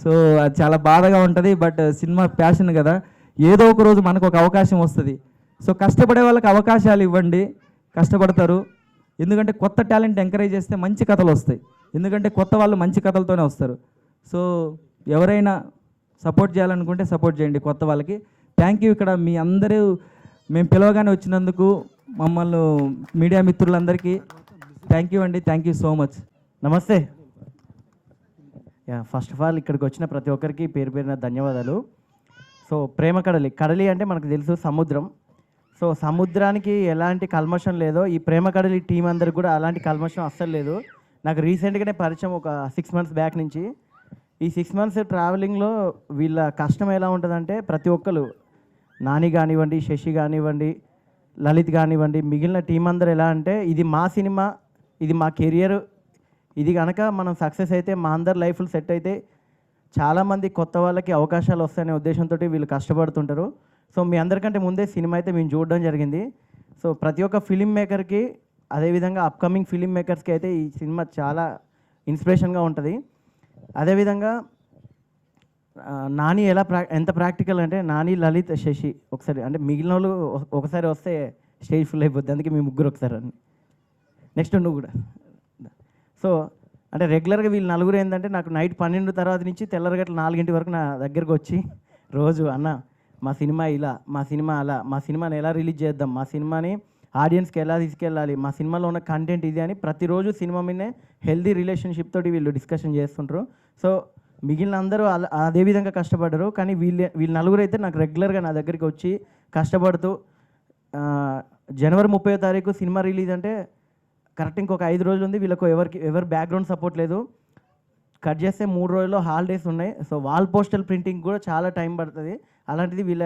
సో అది చాలా బాధగా ఉంటుంది. బట్ సినిమా ప్యాషన్ కదా, ఏదో ఒక రోజు మనకు ఒక అవకాశం వస్తుంది. సో కష్టపడే వాళ్ళకి అవకాశాలు ఇవ్వండి, కష్టపడతారు. ఎందుకంటే కొత్త టాలెంట్ ఎంకరేజ్ చేస్తే మంచి కథలు వస్తాయి. ఎందుకంటే కొత్త వాళ్ళు మంచి కథలతోనే వస్తారు. సో ఎవరైనా సపోర్ట్ చేయాలనుకుంటే సపోర్ట్ చేయండి కొత్త వాళ్ళకి. Thank you. ఇక్కడ మీ అందరూ మేము పిలవగానే వచ్చినందుకు మమ్మల్ని మీడియా మిత్రులందరికీ థ్యాంక్ యూ అండి, థ్యాంక్ యూ సో మచ్. నమస్తే. ఫస్ట్ ఆఫ్ ఆల్ ఇక్కడికి వచ్చిన ప్రతి ఒక్కరికి పేరు పేరున ధన్యవాదాలు. సో ప్రేమ కడలి అంటే మనకు తెలుసు సముద్రం. సో సముద్రానికి ఎలాంటి కల్మషం లేదో ఈ ప్రేమ కడలి టీం అందరికి కూడా అలాంటి కల్మషం అస్సలు లేదు. నాకు రీసెంట్గానే పరిచయం ఒక 6 months బ్యాక్ నుంచి. ఈ 6 months ట్రావెలింగ్లో వీళ్ళ కష్టం ఎలా ఉంటుందంటే ప్రతి ఒక్కరు, నాని కానివ్వండి, శశి కానివ్వండి, లలిత్ కానివ్వండి, మిగిలిన టీం అందరు ఎలా అంటే ఇది మా సినిమా, ఇది మా కెరియర్, ఇది కనుక మనం సక్సెస్ అయితే మా అందరి లైఫ్లు సెట్ అయితే చాలామంది కొత్త వాళ్ళకి అవకాశాలు వస్తాయనే ఉద్దేశంతో వీళ్ళు కష్టపడుతుంటారు. సో మీ అందరికంటే ముందే సినిమా అయితే మేము చూడడం జరిగింది. సో ప్రతి ఒక్క ఫిలిం మేకర్కి, అదేవిధంగా అప్కమింగ్ ఫిలిం మేకర్స్కి అయితే ఈ సినిమా చాలా ఇన్స్పిరేషన్గా ఉంటుంది. అదేవిధంగా నాని ఎంత ప్రాక్టికల్ అంటే నాని, లలిత్, శశి ఒకసారి అంటే మిగిలిన వాళ్ళు ఒకసారి వస్తే స్టేజ్ ఫుల్ అయిపోద్ది, అందుకే మీ ముగ్గురు ఒకసారి అని. నెక్స్ట్ నువ్వు కూడా. సో అంటే రెగ్యులర్గా వీళ్ళు నలుగురు ఏంటంటే నాకు నైట్ 12 తర్వాత నుంచి తెల్లరగట్ల 4 వరకు నా దగ్గరకు వచ్చి రోజు అన్న మా సినిమా ఇలా, మా సినిమా అలా, మా సినిమాని ఎలా రిలీజ్ చేద్దాం, మా సినిమాని ఆడియన్స్కి ఎలా తీసుకెళ్ళాలి, మా సినిమాలో ఉన్న కంటెంట్ ఇది అని ప్రతిరోజు సినిమా మీదనే హెల్దీ రిలేషన్షిప్ తోటి వీళ్ళు డిస్కషన్ చేస్తుంటారు. సో మిగిలిన అందరూ అదే విధంగా కష్టపడ్డారు. కానీ వీళ్ళు నలుగురు అయితే నాకు రెగ్యులర్గా నా దగ్గరికి వచ్చి కష్టపడుతూ జనవరి 30వ తారీఖు సినిమా రిలీజ్ అంటే కరెక్ట్ ఇంకొక 5 రోజులు ఉంది. వీళ్ళకు ఎవరు బ్యాక్గ్రౌండ్ సపోర్ట్ లేదు. కట్ చేస్తే 3 రోజుల్లో హాలిడేస్ ఉన్నాయి. సో వాల్ పోస్టల్ ప్రింటింగ్ కూడా చాలా టైం పడుతుంది. అలాంటిది వీళ్ళ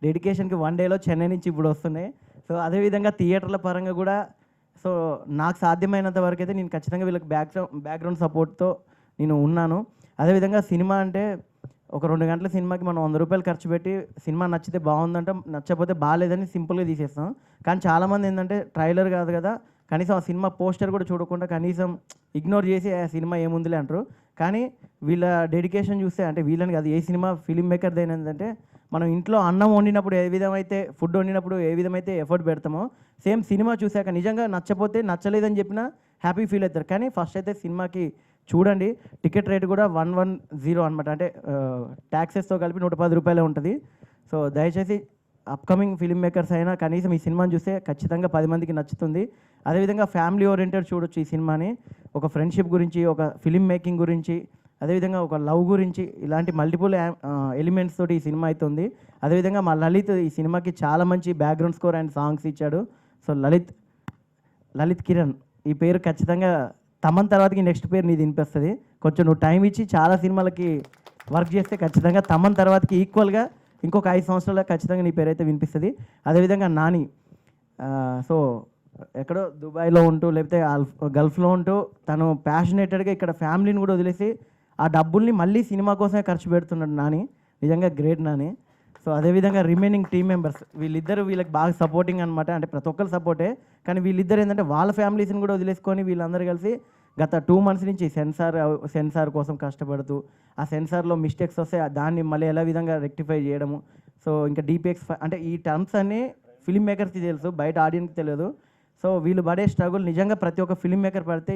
డెడికేషన్కి 1 డేలో చెన్నై నుంచి ఇప్పుడు వస్తున్నాయి. సో అదేవిధంగా థియేటర్ల పరంగా కూడా సో నాకు సాధ్యమైనంత వరకు అయితే నేను ఖచ్చితంగా వీళ్ళకి బ్యాక్గ్రౌండ్ సపోర్ట్తో నేను ఉన్నాను. అదేవిధంగా సినిమా అంటే ఒక 2 గంటల సినిమాకి మనం 100 రూపాయలు ఖర్చు పెట్టి సినిమా నచ్చితే బాగుందంటే నచ్చకపోతే బాగాలేదని సింపుల్గా తీసేస్తాం. కానీ చాలామంది ఏంటంటే ట్రైలర్ కాదు కదా, కనీసం ఆ సినిమా పోస్టర్ కూడా చూడకుండా కనీసం ఇగ్నోర్ చేసి ఆ సినిమా ఏముందిలే అంటారు. కానీ వీళ్ళ డెడికేషన్ చూస్తే అంటే వీళ్ళని కాదు, ఏ సినిమా ఫిలిం మేకర్ది ఏంటంటే మనం ఇంట్లో అన్నం వండినప్పుడు ఏ విధమైతే ఫుడ్ వండినప్పుడు ఏ విధమైతే ఎఫర్ట్ పెడతామో సేమ్ సినిమా చూశాక నిజంగా నచ్చపోతే నచ్చలేదని చెప్పినా హ్యాపీ ఫీల్ అవుతారు. కానీ ఫస్ట్ అయితే సినిమాకి చూడండి. టికెట్ రేట్ కూడా 110 అనమాట, అంటే ట్యాక్సెస్తో కలిపి 110 రూపాయలే ఉంటుంది. సో దయచేసి అప్కమింగ్ ఫిలిం మేకర్స్ అయినా కనీసం ఈ సినిమాని చూస్తే ఖచ్చితంగా 10 మందికి నచ్చుతుంది. అదేవిధంగా ఫ్యామిలీ ఓరియంటెడ్ చూడొచ్చు ఈ సినిమాని. ఒక ఫ్రెండ్షిప్ గురించి, ఒక ఫిలిం మేకింగ్ గురించి, అదేవిధంగా ఒక లవ్ గురించి, ఇలాంటి మల్టిపుల్ ఎలిమెంట్స్ తోటి ఈ సినిమా అవుతుంది. అదేవిధంగా మా లలిత్ ఈ సినిమాకి చాలా మంచి బ్యాక్గ్రౌండ్ స్కోర్ అండ్ సాంగ్స్ ఇచ్చాడు. సో లలిత్ కిరణ్ ఈ పేరు ఖచ్చితంగా తమన్ తర్వాతకి నెక్స్ట్ పేరు నీది వినిపిస్తుంది. కొంచెం నువ్వు టైం ఇచ్చి చాలా సినిమాలకి వర్క్ చేస్తే ఖచ్చితంగా తమన్ తర్వాతకి ఈక్వల్గా ఇంకొక 5 సంవత్సరాల ఖచ్చితంగా నీ పేరు అయితే వినిపిస్తుంది. అదేవిధంగా నాని సో ఎక్కడో దుబాయ్లో ఉంటూ లేకపోతే గల్ఫ్లో ఉంటూ తను ప్యాషనేటెడ్గా ఇక్కడ ఫ్యామిలీని కూడా వదిలేసి ఆ డబ్బుల్ని మళ్ళీ సినిమా కోసమే ఖర్చు పెడుతున్నాడు నాని. నిజంగా గ్రేట్ నాని. సో అదేవిధంగా రిమైనింగ్ టీమ్ మెంబర్స్ వీళ్ళిద్దరు వీళ్ళకి బాగా సపోర్టింగ్ అనమాట. అంటే ప్రతి ఒక్కరు సపోర్టే, కానీ వీళ్ళిద్దరు ఏంటంటే వాళ్ళ ఫ్యామిలీస్ని కూడా వదిలేసుకొని వీళ్ళందరూ కలిసి గత 2 months నుంచి సెన్సార్ కోసం కష్టపడుతూ ఆ సెన్సార్లో మిస్టేక్స్ వస్తే దాన్ని మళ్ళీ ఎలా విధంగా రెక్టిఫై చేయడము. సో ఇంకా DPX అంటే ఈ టర్మ్స్ అన్నీ ఫిలిం మేకర్స్కి తెలుసు, బయట ఆడియన్స్కి తెలియదు. సో వీళ్ళు పడే స్ట్రగుల్ నిజంగా ప్రతి ఒక్క ఫిలిం మేకర్ పడితే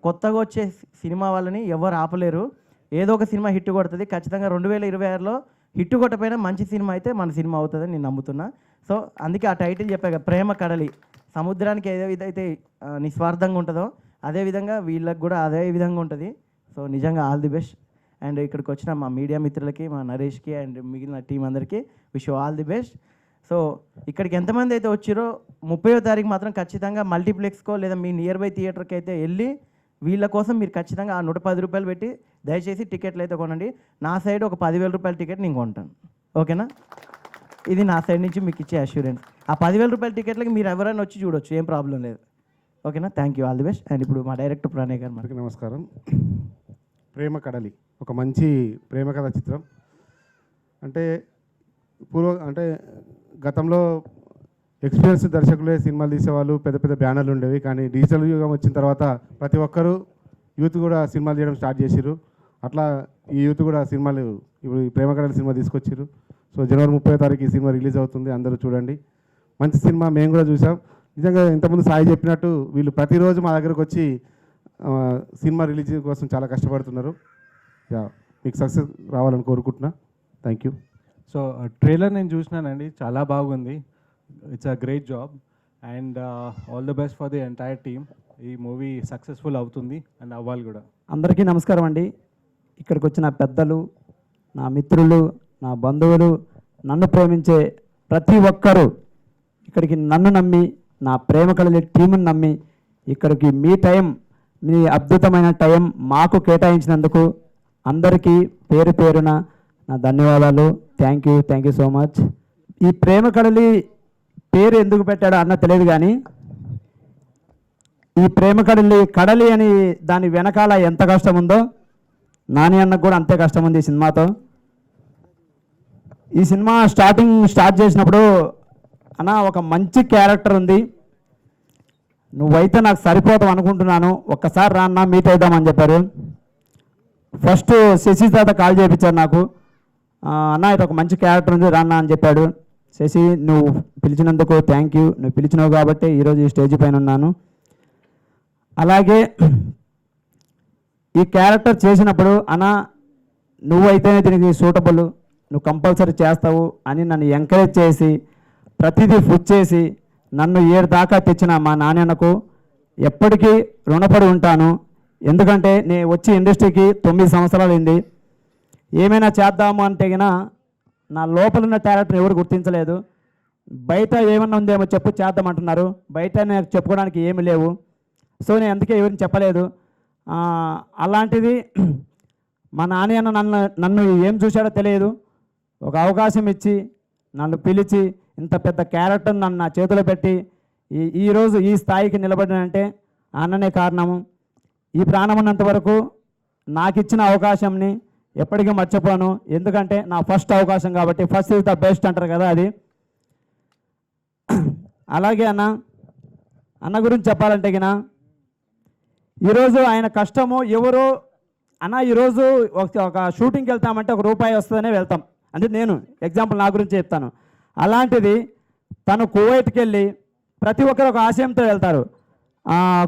కొత్తగా వచ్చే సినిమా వాళ్ళని ఎవరు ఆపలేరు. ఏదో ఒక సినిమా హిట్ కొడుతుంది ఖచ్చితంగా. 2026లో హిట్ కొట్టపోయినా మంచి సినిమా అయితే మన సినిమా అవుతుందని నేను నమ్ముతున్నా. సో అందుకే ఆ టైటిల్ చెప్పాక ప్రేమ కడలి, సముద్రానికి ఏదైతే నిస్వార్థంగా ఉంటుందో అదేవిధంగా వీళ్ళకి కూడా అదే విధంగా ఉంటుంది. సో నిజంగా ఆల్ ది బెస్ట్. అండ్ ఇక్కడికి వచ్చిన మా మీడియా మిత్రులకి, మా నరేష్కి అండ్ మిగిలిన టీం అందరికీ wish all the best. So ఇక్కడికి ఎంతమంది అయితే వచ్చారో 30వ తారీఖు మాత్రం ఖచ్చితంగా మల్టీప్లెక్స్కో లేదా మీ నియర్ బై థియేటర్కి అయితే వెళ్ళి వీళ్ళ కోసం మీరు ఖచ్చితంగా ఆ 110 రూపాయలు పెట్టి దయచేసి టికెట్లు అయితే కొనండి. నా సైడ్ ఒక 10,000 రూపాయల టికెట్ నేను కొంటాను, ఓకేనా? ఇది నా సైడ్ నుంచి మీకు ఇచ్చే అష్యూరెన్స్. ఆ 10,000 రూపాయల టికెట్లకి మీరు ఎవరైనా వచ్చి చూడొచ్చు, ఏం ప్రాబ్లం లేదు, ఓకేనా? Thank you, all the best. And ఇప్పుడు మా డైరెక్టర్ ప్రణయ్ గారు. అందరికీ నమస్కారం. ప్రేమ కడలి ఒక మంచి ప్రేమ కథ చిత్రం. అంటే గతంలో ఎక్స్పీరియన్స్ దర్శకులే సినిమాలు తీసేవాళ్ళు, పెద్ద పెద్ద బ్యానర్లు ఉండేవి. కానీ డిజిటల్ యుగం వచ్చిన తర్వాత ప్రతి ఒక్కరూ యూత్ కూడా సినిమాలు చేయడం స్టార్ట్ చేసిర్రు. అట్లా ఈ యూత్ కూడా సినిమాలు ఇప్పుడు ఈ ప్రేమ కడలి సినిమా తీసుకొచ్చారు. సో జనవరి 30వ తారీఖు ఈ సినిమా రిలీజ్ అవుతుంది, అందరూ చూడండి. మంచి సినిమా, మేము కూడా చూసాం. నిజంగా ఇంతకుముందు సాయి చెప్పినట్టు వీళ్ళు ప్రతిరోజు మా దగ్గరకు వచ్చి సినిమా రిలీజ్ కోసం చాలా కష్టపడుతున్నారు. మీకు సక్సెస్ రావాలని కోరుకుంటున్నా. Thank you. సో ట్రైలర్ నేను చూసినానండి, చాలా బాగుంది. It's a great job and all the best for the entire team. ఈ మూవీ సక్సెస్ఫుల్ అవుతుంది అండ్ అవ్వాలి కూడా. అందరికీ నమస్కారం అండి. ఇక్కడికి వచ్చిన పెద్దలు, నా మిత్రులు, నా బంధువులు, నన్ను ప్రేమించే ప్రతి ఒక్కరూ, ఇక్కడికి నన్ను నమ్మి, నా ప్రేమ కడలి టీముని నమ్మి ఇక్కడికి మీ అద్భుతమైన టైం మాకు కేటాయించినందుకు అందరికీ పేరు పేరున నా ధన్యవాదాలు. Thank you so much. ఈ ప్రేమ కడలి పేరు ఎందుకు పెట్టాడో అన్న తెలియదు, కానీ ఈ ప్రేమ కడలి అని దాని వెనకాల ఎంత కష్టం ఉందో నాని అన్నకు కూడా అంతే కష్టం ఉంది ఈ సినిమాతో. ఈ సినిమా స్టార్ట్ చేసినప్పుడు అన్న ఒక మంచి క్యారెక్టర్ ఉంది, నువ్వైతే నాకు సరిపోతావు అనుకుంటున్నాను, ఒక్కసారి రా అన్న మీట్ అవుదామని చెప్పారు. ఫస్ట్ శశి తాత కాల్ చేయించారు నాకు, అన్న ఇది ఒక మంచి క్యారెక్టర్ ఉంది రాన్నా అని చెప్పాడు. శశి నువ్వు పిలిచినందుకు థ్యాంక్ యూ, నువ్వు పిలిచినావు కాబట్టి ఈరోజు ఈ స్టేజ్ పైన ఉన్నాను. అలాగే ఈ క్యారెక్టర్ చేసినప్పుడు అన్న నువ్వైతేనే దీనికి సూటబుల్, నువ్వు కంపల్సరీ చేస్తావు అని నన్ను ఎంకరేజ్ చేసి ప్రతిదీ పుష్ చేసి నన్ను ఏడు దాకా తెచ్చిన మా నాన్నకు ఎప్పటికీ రుణపడి ఉంటాను. ఎందుకంటే నేను వచ్చి ఇండస్ట్రీకి 9 సంవత్సరాలు అయింది. ఏమైనా చేద్దాము అంటే గిన నా లోపల ఉన్న టాలెంట్ని ఎవరు గుర్తించలేదు. బయట ఏమన్నా ఉందేమో చెప్పు చేద్దామంటున్నారు, బయట నాకు చెప్పుకోవడానికి ఏమి లేవు. సో నేను అందుకే ఎవరిని చెప్పలేదు. అలాంటిది మా నాన్న నన్ను ఏం చూశాడో తెలియదు, ఒక అవకాశం ఇచ్చి నన్ను పిలిచి ఇంత పెద్ద క్యారెక్టర్ నన్ను నా చేతిలో పెట్టి ఈరోజు ఈ స్థాయికి నిలబడినంటే అన్ననే కారణము. ఈ ప్రాణం ఉన్నంత వరకు నాకు ఇచ్చిన అవకాశంని ఎప్పటికీ మర్చిపోను. ఎందుకంటే నా ఫస్ట్ అవకాశం కాబట్టి, ఫస్ట్ ఈజ్ ద బెస్ట్ అంటారు కదా అది. అలాగే అన్న గురించి చెప్పాలంటే గిన ఈరోజు ఆయన కష్టము ఎవరు అన్న, ఈరోజు ఒక షూటింగ్కి వెళ్తామంటే ₹1 వస్తుందనే వెళ్తాం. అంటే నేను ఎగ్జాంపుల్ నా గురించి చెప్తాను. అలాంటిది తను కువైట్కి వెళ్ళి ప్రతి ఒక్కరు ఒక ఆశయంతో వెళ్తారు.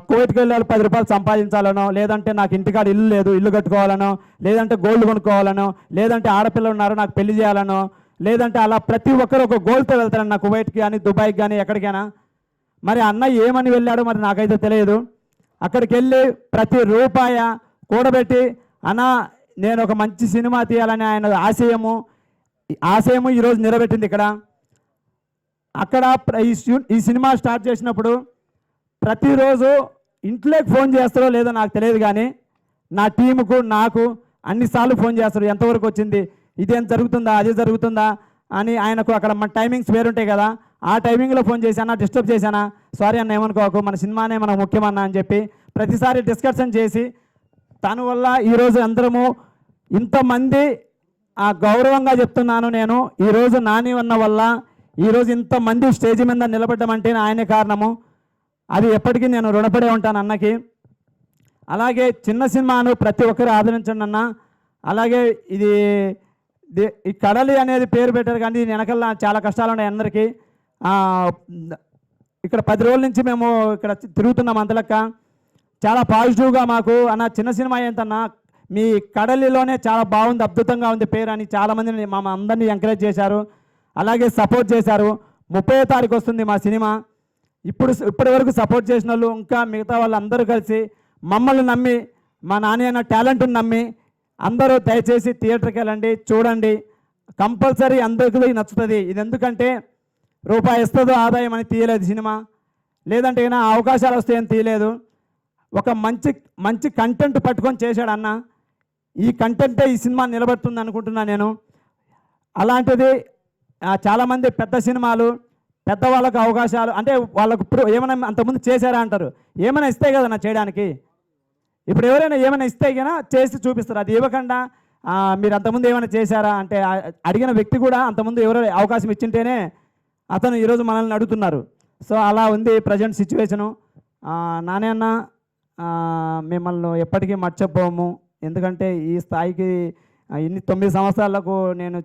కువైట్కి వెళ్ళి ₹10 సంపాదించాలనో, లేదంటే నాకు ఇంటికాడ ఇల్లు లేదు ఇల్లు కట్టుకోవాలనో, లేదంటే గోల్డ్ కొనుక్కోవాలనో, లేదంటే ఆడపిల్లలు ఉన్నారు నాకు పెళ్లి చేయాలనో, లేదంటే అలా ప్రతి ఒక్కరు ఒక గోల్తో వెళ్తారన్న కువైట్కి కానీ దుబాయ్కి కానీ ఎక్కడికైనా. మరి అన్న ఏమని వెళ్ళాడో మరి నాకైతే తెలియదు. అక్కడికి వెళ్ళి ప్రతి రూపాయ కూడబెట్టి అన్న నేను ఒక మంచి సినిమా తీయాలని ఆయన ఆశయము ఈరోజు నిలబెట్టింది ఇక్కడ. అక్కడ ఈ సినిమా స్టార్ట్ చేసినప్పుడు ప్రతిరోజు ఇంట్లోకి ఫోన్ చేస్తారో లేదో నాకు తెలియదు, కానీ నా టీముకు నాకు అన్నిసార్లు ఫోన్ చేస్తారు, ఎంతవరకు వచ్చింది, ఇదేం జరుగుతుందా అది జరుగుతుందా అని. ఆయనకు అక్కడ మన టైమింగ్స్ వేరుంటాయి కదా, ఆ టైమింగ్లో ఫోన్ చేశానా, డిస్టర్బ్ చేశానా, సారీ అన్న ఏమనుకోకు, మన సినిమానే మనకు ముఖ్యమన్నా అని చెప్పి ప్రతిసారి డిస్కషన్ చేసి తన వల్ల ఈరోజు అందరము ఇంతమంది గౌరవంగా చెప్తున్నాను నేను. ఈరోజు నాని ఉన్న వల్ల ఈరోజు ఇంతమంది స్టేజ్ మీద నిలబడ్డమంటే ఆయనే కారణము. అది ఎప్పటికీ నేను రుణపడే ఉంటాను అన్నకి. అలాగే చిన్న సినిమాను ప్రతి ఒక్కరు ఆదరించండి అన్న. అలాగే ఈ కడలి అనేది పేరు పెట్టారు, కానీ దీని వెనకాల చాలా కష్టాలు ఉన్నాయి అందరికీ. ఇక్కడ 10 రోజుల నుంచి మేము ఇక్కడ తిరుగుతున్నాం అంతలెక్క. చాలా పాజిటివ్గా మాకు అన్న చిన్న సినిమా ఏంటన్నా మీ కడలిలోనే చాలా బాగుంది, అద్భుతంగా ఉంది పేరు అని చాలామంది మా అందరినీ ఎంకరేజ్ చేశారు, అలాగే సపోర్ట్ చేశారు. 30వ తారీఖు వస్తుంది మా సినిమా. ఇప్పటి వరకు సపోర్ట్ చేసిన వాళ్ళు ఇంకా మిగతా వాళ్ళు అందరూ కలిసి మమ్మల్ని నమ్మి మా నాన్న టాలెంట్ని నమ్మి అందరూ దయచేసి థియేటర్కి వెళ్ళండి, చూడండి. కంపల్సరీ అందరికీ నచ్చుతుంది. ఇది ఎందుకంటే ₹1 ఇస్తుందో ఆదాయం అని తీయలేదు సినిమా, లేదంటే అయినా అవకాశాలు వస్తాయని తీయలేదు. ఒక మంచి కంటెంట్ పట్టుకొని చేశాడు అన్న. ఈ కంటెంటే ఈ సినిమా నిలబడుతుంది అనుకుంటున్నాను నేను. అలాంటిది చాలామంది పెద్ద సినిమాలు పెద్దవాళ్ళకు అవకాశాలు అంటే వాళ్ళకు ఏమైనా అంతకుముందు చేశారా అంటారు, ఏమైనా ఇస్తే కదా నా చేయడానికి. ఇప్పుడు ఎవరైనా ఏమైనా ఇస్తే కన్నా చేసి చూపిస్తారు, అది ఇవ్వకుండా మీరు అంతకుముందు ఏమైనా చేశారా అంటే అడిగిన వ్యక్తి కూడా అంతకుముందు ఎవరో అవకాశం ఇచ్చింటేనే అతను ఈరోజు మనల్ని అడుగుతున్నారు. సో అలా ఉంది ప్రజెంట్ సిచ్యువేషను. నాన్న మిమ్మల్ని ఎప్పటికీ మర్చిపోము. ఎందుకంటే ఈ స్థాయికి 9 సంవత్సరాలకు నేను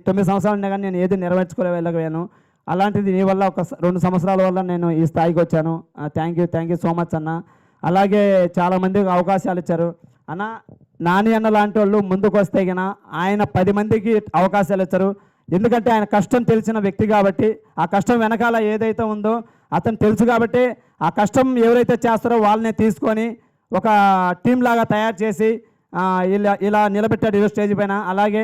9 సంవత్సరాలు ఉన్నా కానీ నేను ఏది నెరవేర్చుకోలేకపోయాను. అలాంటిది నీ వల్ల ఒక 2 సంవత్సరాల వల్ల నేను ఈ స్థాయికి వచ్చాను. థ్యాంక్ యూ సో మచ్ అన్న. అలాగే చాలామందికి అవకాశాలు ఇచ్చారు అన్న. నాని అన్న లాంటి వాళ్ళు ముందుకు వస్తే కన్నా ఆయన 10 మందికి అవకాశాలు ఇచ్చారు. ఎందుకంటే ఆయన కష్టం తెలిసిన వ్యక్తి కాబట్టి, ఆ కష్టం వెనకాల ఏదైతే ఉందో అతను తెలుసు కాబట్టి ఆ కష్టం ఎవరైతే చేస్తారో వాళ్ళనే తీసుకొని ఒక టీం లాగా తయారు చేసి ఇలా నిలబెట్టాడు ఈరోజు స్టేజ్ పైన. అలాగే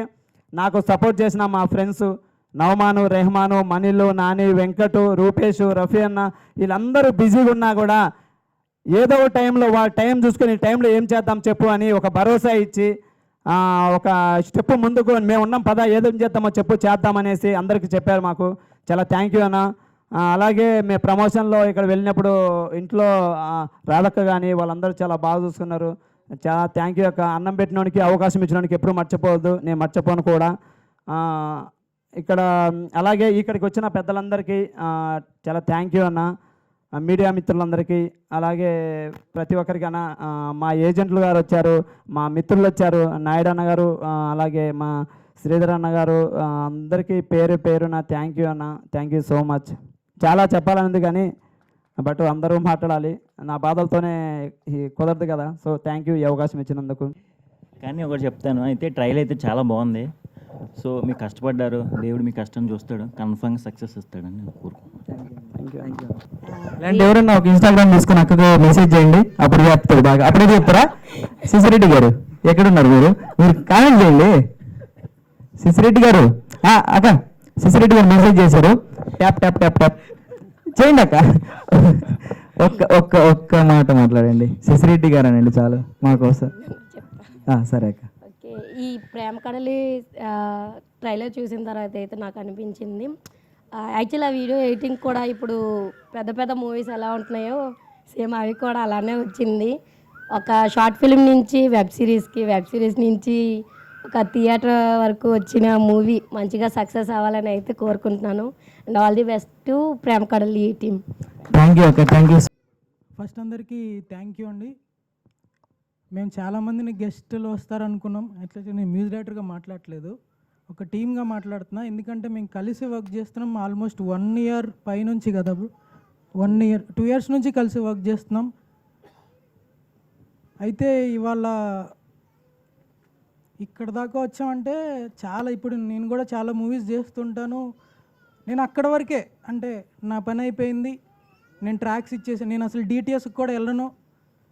నాకు సపోర్ట్ చేసిన మా ఫ్రెండ్స్ నవమాను, రెహమాను, మనిలు, నాని, వెంకటు, రూపేష్, రఫీ అన్న వీళ్ళందరూ బిజీగా ఉన్నా కూడా ఏదో ఒక టైంలో వాళ్ళ టైం చూసుకొని టైంలో ఏం చేద్దాం చెప్పు అని ఒక భరోసా ఇచ్చి ఒక స్టెప్ ముందుకు మేము ఉన్నాం పదా ఏదో చేద్దామో చెప్పు చేద్దామనేసి అందరికీ చెప్పారు. మాకు చాలా థ్యాంక్ యూ అన్న. అలాగే మేము ప్రమోషన్లో ఇక్కడ వెళ్ళినప్పుడు ఇంట్లో రాధక్క కానీ వాళ్ళందరూ చాలా బాగా చూసుకున్నారు. చాలా థ్యాంక్ యూ అక్క. అన్నం పెట్టినోనికి అవకాశం ఇచ్చినోనికి ఎప్పుడు మర్చిపోవద్దు, నేను మర్చిపోను కూడా. ఇక్కడ అలాగే ఇక్కడికి వచ్చిన పెద్దలందరికీ చాలా థ్యాంక్ యూ అన్న. మీడియా మిత్రులందరికీ అలాగే ప్రతి ఒక్కరికి అన్న. మా ఏజెంట్లు గారు వచ్చారు, మా మిత్రులు వచ్చారు, నాయుడు అన్న గారు, అలాగే మా శ్రీధర్ అన్న గారు, అందరికీ పేరు పేరున థ్యాంక్ యూ అన్న. Thank you so much. చాలా చెప్పాలనేది కానీ బట్ అందరూ మాట్లాడాలి, నా బాధలతోనే కుదరదు కదా. సో థ్యాంక్ యూ ఈ అవకాశం ఇచ్చినందుకు. కానీ ఒకటి చెప్తాను, అయితే ట్రైల్ అయితే చాలా బాగుంది. సో మీరు కష్టపడ్డారు, దేవుడు మీ కష్టం చూస్తాడు, కన్ఫర్మ్గా సక్సెస్ ఇస్తాడని నేను కోరుకుంటున్నాను. ఇలాంటి ఎవరన్నా ఒక ఇన్స్టాగ్రామ్ తీసుకుని అక్కకు మెసేజ్ చేయండి, అప్పుడు చెప్తారు బాగా. అప్పుడే చెప్తారా? శశిరెడ్డి గారు ఎక్కడున్నారు మీరు? మీరు కామెంట్ చేయండి. శశిరెడ్డి గారు అక్క, శశిరెడ్డి గారు మెసేజ్ చేశారు, ట్యాప్ ట్యాప్ ట్యాప్ ట్యాప్ చేయండి అక్క. ఒక్క మాట మాట్లాడండి. శశిరెడ్డి గారు అనండి చాలు మా కోసం. సరే అక్క. ఓకే, ఈ ప్రేమ కడలి ట్రైలర్ చూసిన తర్వాత అయితే నాకు అనిపించింది, యాక్చువల్ ఆ వీడియో ఎడిటింగ్ కూడా ఇప్పుడు పెద్ద పెద్ద మూవీస్ ఎలా ఉంటున్నాయో సేమ్ అవి కూడా అలానే వచ్చింది. ఒక షార్ట్ ఫిల్మ్ నుంచి వెబ్ సిరీస్కి, వెబ్ సిరీస్ నుంచి ఒక థియేటర్ వరకు వచ్చిన మూవీ మంచిగా సక్సెస్ అవ్వాలని అయితే కోరుకుంటున్నాను. And all the best to Prema Kadali team. Thank you అక్క, థ్యాంక్ యూ. ఫస్ట్ అందరికీ థ్యాంక్ యూ అండి. మేము చాలామందిని గెస్టులు వస్తారనుకున్నాం. అట్లా నేను మ్యూజిక్ డైరెక్టర్గా మాట్లాడట్లేదు, ఒక టీమ్గా మాట్లాడుతున్నా. ఎందుకంటే మేము కలిసి వర్క్ చేస్తున్నాం ఆల్మోస్ట్ 1 year పైనుంచి కదా, 2 years నుంచి కలిసి వర్క్ చేస్తున్నాం. అయితే ఇవాళ ఇక్కడ దాకా వచ్చామంటే చాలా, ఇప్పుడు నేను కూడా చాలా మూవీస్ చేస్తుంటాను. నేను అక్కడ వరకే, అంటే నా పని అయిపోయింది, నేను ట్రాక్స్ ఇచ్చేసాను. నేను అసలు డిటిఎస్కి కూడా వెళ్ళను.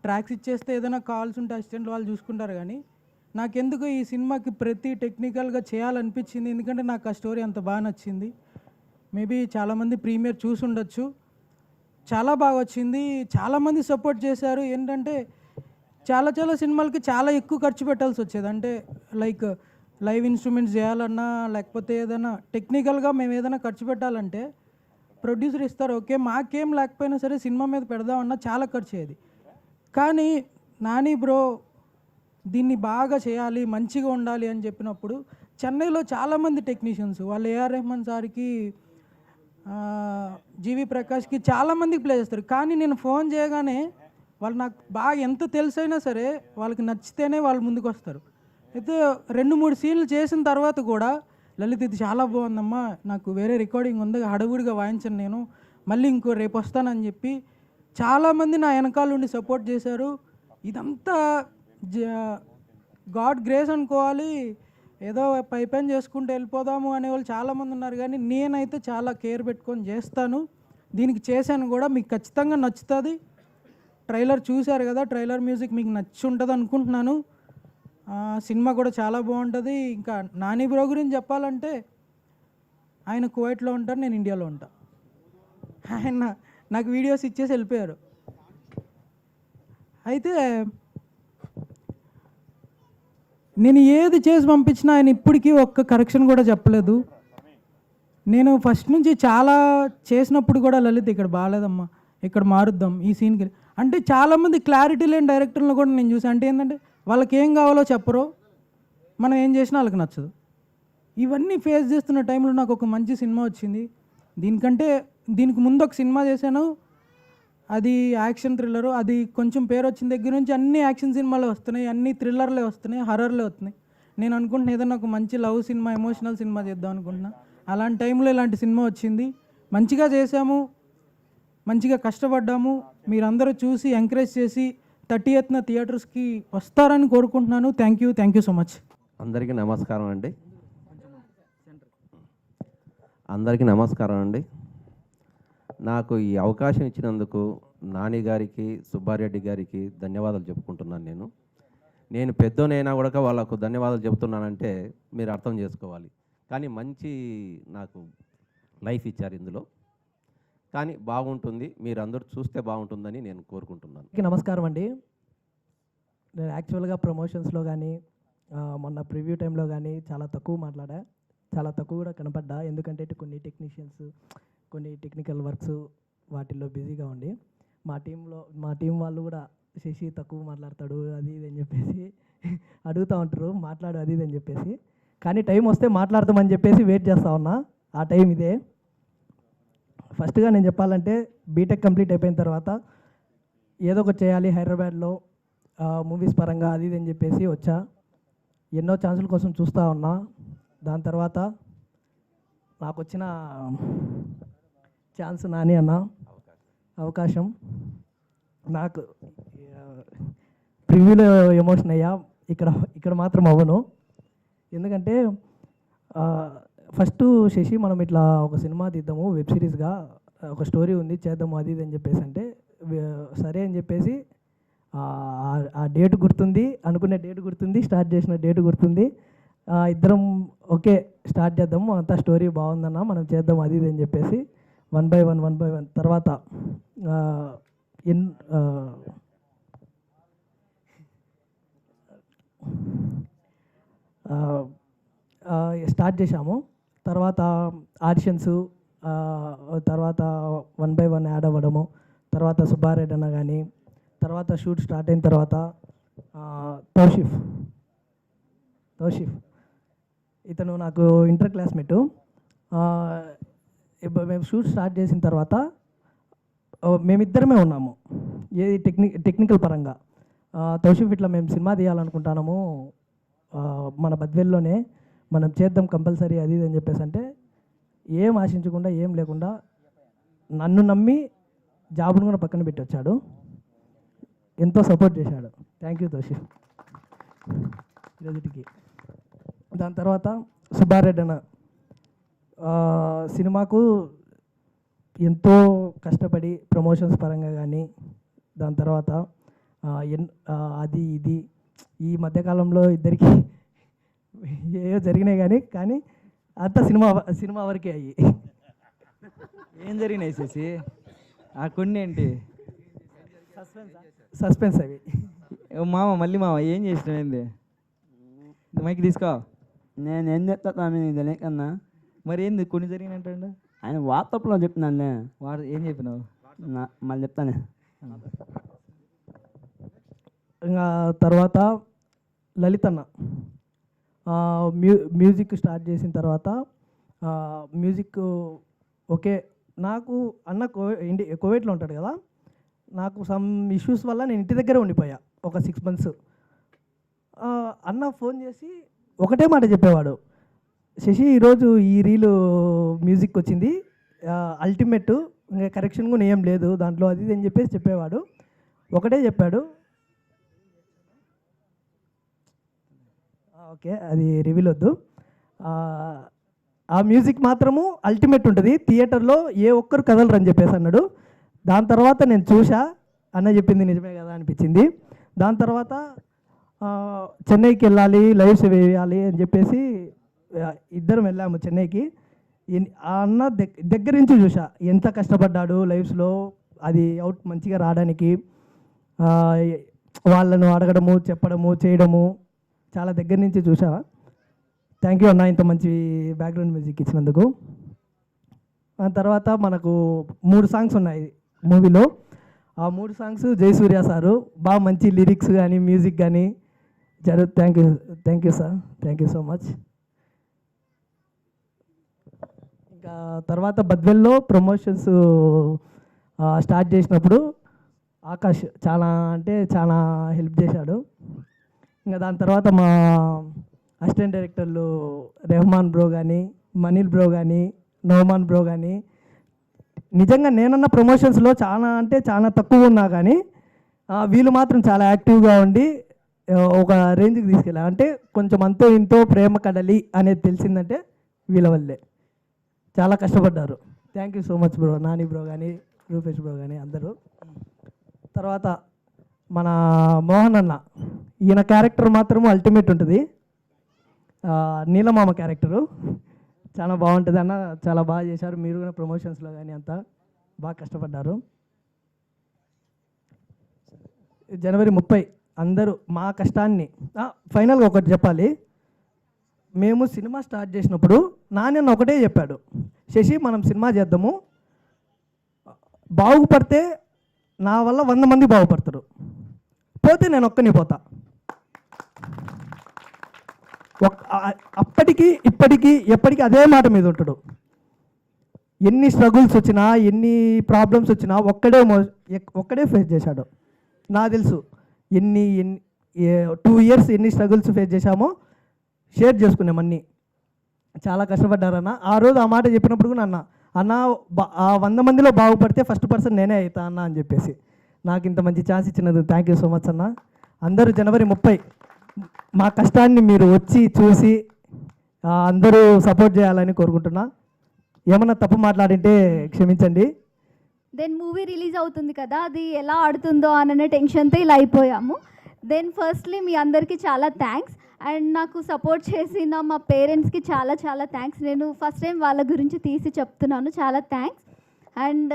ట్రాక్స్ ఇచ్చేస్తే ఏదైనా కాల్స్ ఉంటే అసిస్టెంట్ వాళ్ళు చూసుకుంటారు. కానీ నాకెందుకు ఈ సినిమాకి ప్రతి టెక్నికల్గా చేయాలనిపించింది, ఎందుకంటే నాకు ఆ స్టోరీ అంత బాగా నచ్చింది. మేబీ చాలామంది ప్రీమియర్ చూసి ఉండొచ్చు, చాలా బాగా వచ్చింది, చాలామంది సపోర్ట్ చేశారు. ఏంటంటే చాలా సినిమాలకి చాలా ఎక్కువ ఖర్చు పెట్టాల్సి వచ్చేది. అంటే లైక్ లైవ్ ఇన్స్ట్రుమెంట్స్ చేయాలన్నా, లేకపోతే ఏదైనా టెక్నికల్గా మేము ఏదైనా ఖర్చు పెట్టాలంటే ప్రొడ్యూసర్ ఇస్తారు, ఓకే, మాకేం లేకపోయినా సరే సినిమా మీద పెడదామన్నా చాలా ఖర్చు అయ్యేది. కానీ నాని బ్రో దీన్ని బాగా చేయాలి, మంచిగా ఉండాలి అని చెప్పినప్పుడు చెన్నైలో చాలామంది టెక్నీషియన్స్, వాళ్ళు ఏఆర్ రెహమాన్ సార్కి, జీవి ప్రకాష్కి చాలామందికి ప్లే చేస్తారు. కానీ నేను ఫోన్ చేయగానే వాళ్ళు నాకు బాగా ఎంత తెలుసైనా సరే వాళ్ళకి నచ్చితేనే వాళ్ళు ముందుకు వస్తారు. అయితే 2-3 సీన్లు చేసిన తర్వాత కూడా, లలిత్ ఇది చాలా బాగుందమ్మా, నాకు వేరే రికార్డింగ్ ఉంది, హడవుడిగా వాయించను, నేను మళ్ళీ రేపు వస్తానని చెప్పి చాలామంది నా వెనకాల ఉండి సపోర్ట్ చేశారు. ఇదంతా గాడ్ గ్రేస్ అనుకోవాలి. ఏదో పైపైన చేసుకుంటూ వెళ్ళిపోదాము అనేవాళ్ళు చాలామంది ఉన్నారు. కానీ నేనైతే చాలా కేర్ పెట్టుకొని చేస్తాను, దీనికి చేశాను కూడా. మీకు ఖచ్చితంగా నచ్చుతుంది. ట్రైలర్ చూశారు కదా, ట్రైలర్ మ్యూజిక్ మీకు నచ్చి ఉంటుంది అనుకుంటున్నాను. సినిమా కూడా చాలా బాగుంటుంది. ఇంకా నాని బ్రో గురించి చెప్పాలంటే, ఆయన కువైట్లో ఉంటారు, నేను ఇండియాలో ఉంటా. ఆయన నాకు వీడియోస్ ఇచ్చేసి వెళ్ళిపోయారు. అయితే నేను ఏది చేసి పంపించినా ఆయన ఇప్పటికీ ఒక్క కరెక్షన్ కూడా చెప్పలేదు. నేను ఫస్ట్ నుంచి చాలా చేసినప్పుడు కూడా, లలిత్ ఇక్కడ బాగాలేదమ్మా, ఇక్కడ మారుద్దాం ఈ సీన్కి అంటే, చాలామంది క్లారిటీ లేని డైరెక్టర్లను కూడా నేను చూసాను. అంటే ఏంటంటే వాళ్ళకి ఏం కావాలో చెప్పరు, మనం ఏం చేసినా వాళ్ళకి నచ్చదు. ఇవన్నీ ఫేస్ చేస్తున్న టైంలో నాకు ఒక మంచి సినిమా వచ్చింది. దీనికి ముందు ఒక సినిమా చేశాను, అది యాక్షన్ థ్రిల్లరు. అది కొంచెం పేరు వచ్చిన దగ్గర నుంచి అన్ని యాక్షన్ సినిమాలే వస్తున్నాయి, అన్ని థ్రిల్లర్లే వస్తున్నాయి, హర్రర్లే వస్తున్నాయి. నేను అనుకుంటున్నా ఏదైనా ఒక మంచి లవ్ సినిమా, ఎమోషనల్ సినిమా చేద్దాం అనుకుంటున్నా. అలాంటి టైంలో ఇలాంటి సినిమా వచ్చింది. మంచిగా చేశాము, మంచిగా కష్టపడ్డాము. మీరందరూ చూసి ఎంకరేజ్ చేసి 30th థియేటర్స్కి వస్తారని కోరుకుంటున్నాను. Thank you so much. అందరికీ నమస్కారం అండి. నాకు ఈ అవకాశం ఇచ్చినందుకు నాని గారికి, సుబ్బారెడ్డి గారికి ధన్యవాదాలు చెప్పుకుంటున్నాను. నేను పెద్దోనైనా కూడా వాళ్ళకు ధన్యవాదాలు చెబుతున్నానంటే మీరు అర్థం చేసుకోవాలి. కానీ మంచి నాకు లైఫ్ ఇచ్చారు ఇందులో. కానీ బాగుంటుంది, మీరందరూ చూస్తే బాగుంటుందని నేను కోరుకుంటున్నాను. నమస్కారం అండి. నేను యాక్చువల్గా ప్రమోషన్స్లో కానీ మొన్న ప్రివ్యూ టైంలో కానీ చాలా తక్కువ మాట్లాడా, చాలా తక్కువ కూడా కనపడ్డా. ఎందుకంటే కొన్ని టెక్నీషియన్స్, కొన్ని టెక్నికల్ వర్క్స్ వాటిల్లో బిజీగా ఉండి, మా టీం వాళ్ళు కూడా శశి తక్కువ మాట్లాడతాడు అది ఇది అని చెప్పేసి అడుగుతూ ఉంటారు, మాట్లాడు అది ఇది అని చెప్పేసి. కానీ టైం వస్తే మాట్లాడతామని చెప్పేసి వెయిట్ చేస్తూ ఉన్నా. ఆ టైం ఇదే. ఫస్ట్గా నేను చెప్పాలంటే, బీటెక్ కంప్లీట్ అయిపోయిన తర్వాత ఏదో ఒకటి చేయాలి హైదరాబాద్లో మూవీస్ పరంగా అది ఇది అని చెప్పేసి వచ్చా. ఎన్నో ఛాన్సుల కోసం చూస్తూ ఉన్నా. దాని తర్వాత నాకు వచ్చిన ఛాన్స్ నాని అన్న అవకాశం. నాకు ప్రివ్యూలో ఎమోషన్ అయ్యా, ఇక్కడ మాత్రం అవ్వను. ఎందుకంటే ఫస్ట్ శశి మనం ఇట్లా ఒక సినిమా తీద్దాము వెబ్ సిరీస్గా, ఒక స్టోరీ ఉంది చేద్దాము అది ఇది అని చెప్పేసి అంటే సరే అని చెప్పేసి ఆ డేట్ గుర్తుంది, అనుకునే డేట్ గుర్తుంది, స్టార్ట్ చేసిన డేట్ గుర్తుంది. ఇద్దరం ఓకే స్టార్ట్ చేద్దాము, అంతా స్టోరీ బాగుందన్న మనం చేద్దాం అది ఇది అని చెప్పేసి 1 by 1 తర్వాత స్టార్ట్ చేశాము. తర్వాత ఆడిషన్స్, తర్వాత 1 by 1 యాడ్ అవ్వడము, తర్వాత సుబ్బారెడ్డి అన్న కానీ, తర్వాత షూట్ స్టార్ట్ అయిన తర్వాత తౌషిఫ్ ఇతను నాకు ఇంటర్ క్లాస్మేటు. మేము షూట్ స్టార్ట్ చేసిన తర్వాత మేమిద్దరమే ఉన్నాము ఏది టెక్నికల్ పరంగా. తౌషిఫ్ ఇట్లా మేము సినిమా తీయాలనుకుంటున్నాము మన బద్వేల్లోనే, మనం చేద్దాం కంపల్సరీ అది ఇది అని చెప్పేసి అంటే ఏం ఆశించకుండా ఏం లేకుండా నన్ను నమ్మి జాబ్ను కూడా పక్కన పెట్టి వచ్చాడు, ఎంతో సపోర్ట్ చేశాడు. థ్యాంక్ యూ తౌషిఫ్ ఈరోజుకి. దాని తర్వాత సుబ్బారెడ్డి అన్న సినిమాకు ఎంతో కష్టపడి ప్రమోషన్స్ పరంగా కానీ, దాని తర్వాత అది ఇది ఈ మధ్యకాలంలో ఇద్దరికి ఏవో జరిగినాయి కానీ అంతా సినిమా వరకే అయ్యి. ఏం జరిగినాయి చేసి ఆ కొన్ని ఏంటి సస్పెన్స్ అవి. మామ ఏం చేసినావు ఏంది? మైక్ తీసుకో. నేను ఏం చెప్తాను తెలియకన్నా. మరి ఏంది కొన్ని జరిగినట్టు? ఆయన వాట్సాప్లో చెప్తున్నాను. ఏం చెప్పినావు? మళ్ళీ చెప్తాను. ఇంకా తర్వాత లలిత్ అన్న మ్యూజిక్ స్టార్ట్ చేసిన తర్వాత మ్యూజిక్ ఓకే. నాకు అన్న కోవిడ్లో ఉంటాడు కదా, నాకు సమ్ ఇష్యూస్ వల్ల నేను ఇంటి దగ్గరే ఉండిపోయా ఒక 6 months. అన్న ఫోన్ చేసి ఒకటే మాట చెప్పేవాడు, శశి ఈరోజు ఈ రీలు మ్యూజిక్ వచ్చింది అల్టిమేట్, ఇంకా కరెక్షన్ కూడా ఏం లేదు దాంట్లో అది అని చెప్పేసి చెప్పేవాడు. ఒకటే చెప్పాడు, ఓకే అది రివీల్ వద్దు. ఆ మ్యూజిక్ మాత్రము అల్టిమేట్ ఉంటుంది, థియేటర్లో ఏ ఒక్కరు కదలరని చెప్పేసి అన్నాడు. దాని తర్వాత నేను చూసా, అన్న చెప్పింది నిజమే కదా అనిపించింది. దాని తర్వాత చెన్నైకి వెళ్ళాలి, లైవ్స్ వేయాలి అని చెప్పేసి ఇద్దరం వెళ్ళాము చెన్నైకి. ఆ అన్న దగ్గర నుంచి చూసా ఎంత కష్టపడ్డాడు లైవ్స్లో అది అవుట్ మంచిగా రావడానికి. వాళ్ళను అడగడము, చెప్పడము, చేయడము చాలా దగ్గర నుంచి చూసా. థ్యాంక్ యూ అన్న ఇంత మంచి బ్యాక్గ్రౌండ్ మ్యూజిక్ ఇచ్చినందుకు. ఆ తర్వాత మనకు 3 songs ఉన్నాయి మూవీలో. ఆ 3 songs జయసూర్య సారు బాగా మంచి లిరిక్స్ కానీ మ్యూజిక్ కానీ thank you sir, thank you so much. ఇంకా తర్వాత బద్వెల్లో ప్రమోషన్స్ స్టార్ట్ చేసినప్పుడు ఆకాష్ చాలా హెల్ప్ చేశాడు. ఇంకా దాని తర్వాత మా అసిస్టెంట్ డైరెక్టర్లు రెహమాన్ బ్రో కానీ, మనీల్ బ్రో కానీ, నోమాన్ బ్రో కానీ, నిజంగా నేనన్న ప్రమోషన్స్లో చాలా తక్కువ ఉన్నా కానీ వీళ్ళు మాత్రం చాలా యాక్టివ్గా ఉండి ఒక రేంజ్కి తీసుకెళ్ళారు. అంటే కొంచెం అంతో ఇంతో ప్రేమ కడలి అనేది తెలిసిందంటే వీళ్ళ వల్లే. చాలా కష్టపడ్డారు. Thank you so much bro, Nani bro కానీ, రూపేష్ బ్రో కానీ అందరూ. తర్వాత మన మోహన్ అన్న, ఈయన క్యారెక్టర్ మాత్రము అల్టిమేట్ ఉంటుంది. నీలమామ క్యారెక్టరు చాలా బాగుంటుంది అన్న, చాలా బాగా చేశారు. మీరు కూడా ప్రమోషన్స్లో కానీ అంతా బాగా కష్టపడ్డారు. జనవరి 30 అందరూ మా కష్టాన్ని ఫైనల్గా ఒకటి చెప్పాలి. మేము సినిమా స్టార్ట్ చేసినప్పుడు నాన్న ఒకటే చెప్పాడు, శశి మనం సినిమా చేద్దాము, బాగుపడితే నా వల్ల 100 మంది బాగుపడతారు, పోతే నేను ఒక్కని పోతా. అప్పటికి ఇప్పటికీ ఎప్పటికీ అదే మాట మీద ఉంటాడు. ఎన్ని స్ట్రగుల్స్ వచ్చినా, ఎన్ని ప్రాబ్లమ్స్ వచ్చినా ఒక్కడే ఫేస్ చేశాడు. నాకు తెలుసు 2 years ఎన్ని స్ట్రగుల్స్ ఫేస్ చేశామో షేర్ చేసుకున్నామన్నీ. చాలా కష్టపడ్డారన్న. ఆ రోజు ఆ మాట చెప్పినప్పుడు కూడా అన్న 100 మందిలో బాగుపడితే ఫస్ట్ పర్సన్ నేనే అవుతా అన్న అని చెప్పేసి నాకు ఇంత మంచి ఛాన్స్ ఇచ్చినందుకు థ్యాంక్ యూ సో మచ్ అన్న. అందరూ జనవరి 30 మా కష్టాన్ని మీరు వచ్చి చూసి అందరూ సపోర్ట్ చేయాలని కోరుకుంటున్నా. ఏమన్నా తప్పు మాట్లాడింటే క్షమించండి. దెన్ మూవీ రిలీజ్ అవుతుంది కదా, అది ఎలా ఆడుతుందో అనే టెన్షన్తో ఇలా అయిపోయాము. దెన్ ఫస్ట్లీ మీ అందరికీ చాలా థ్యాంక్స్. అండ్ నాకు సపోర్ట్ చేసిన మా పేరెంట్స్కి చాలా చాలా థ్యాంక్స్. నేను ఫస్ట్ టైం వాళ్ళ గురించి తీసి చెప్తున్నాను, చాలా థ్యాంక్స్. అండ్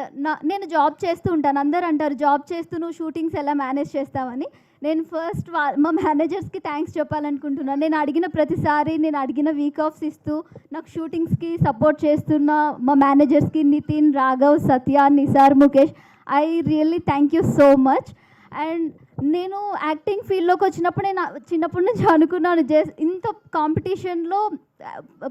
నేను జాబ్ చేస్తూ ఉంటాను. అందరు అంటారు జాబ్ చేస్తూ నువ్వు షూటింగ్స్ ఎలా మేనేజ్ చేస్తావని. నేను ఫస్ట్ మా మేనేజర్స్కి థ్యాంక్స్ చెప్పాలనుకుంటున్నాను. నేను అడిగిన ప్రతిసారి, నేను అడిగిన వీక్ ఆఫ్స్ ఇస్తూ నాకు షూటింగ్స్కి సపోర్ట్ చేస్తున్న మా మేనేజర్స్కి Nitin, Raghav, Satya, Nisar, Mukesh, I really thank you so much. And నేను యాక్టింగ్ ఫీల్డ్లోకి వచ్చినప్పుడు నేను చిన్నప్పటి నుంచి అనుకున్నాను, ఇంత కాంపిటీషన్లో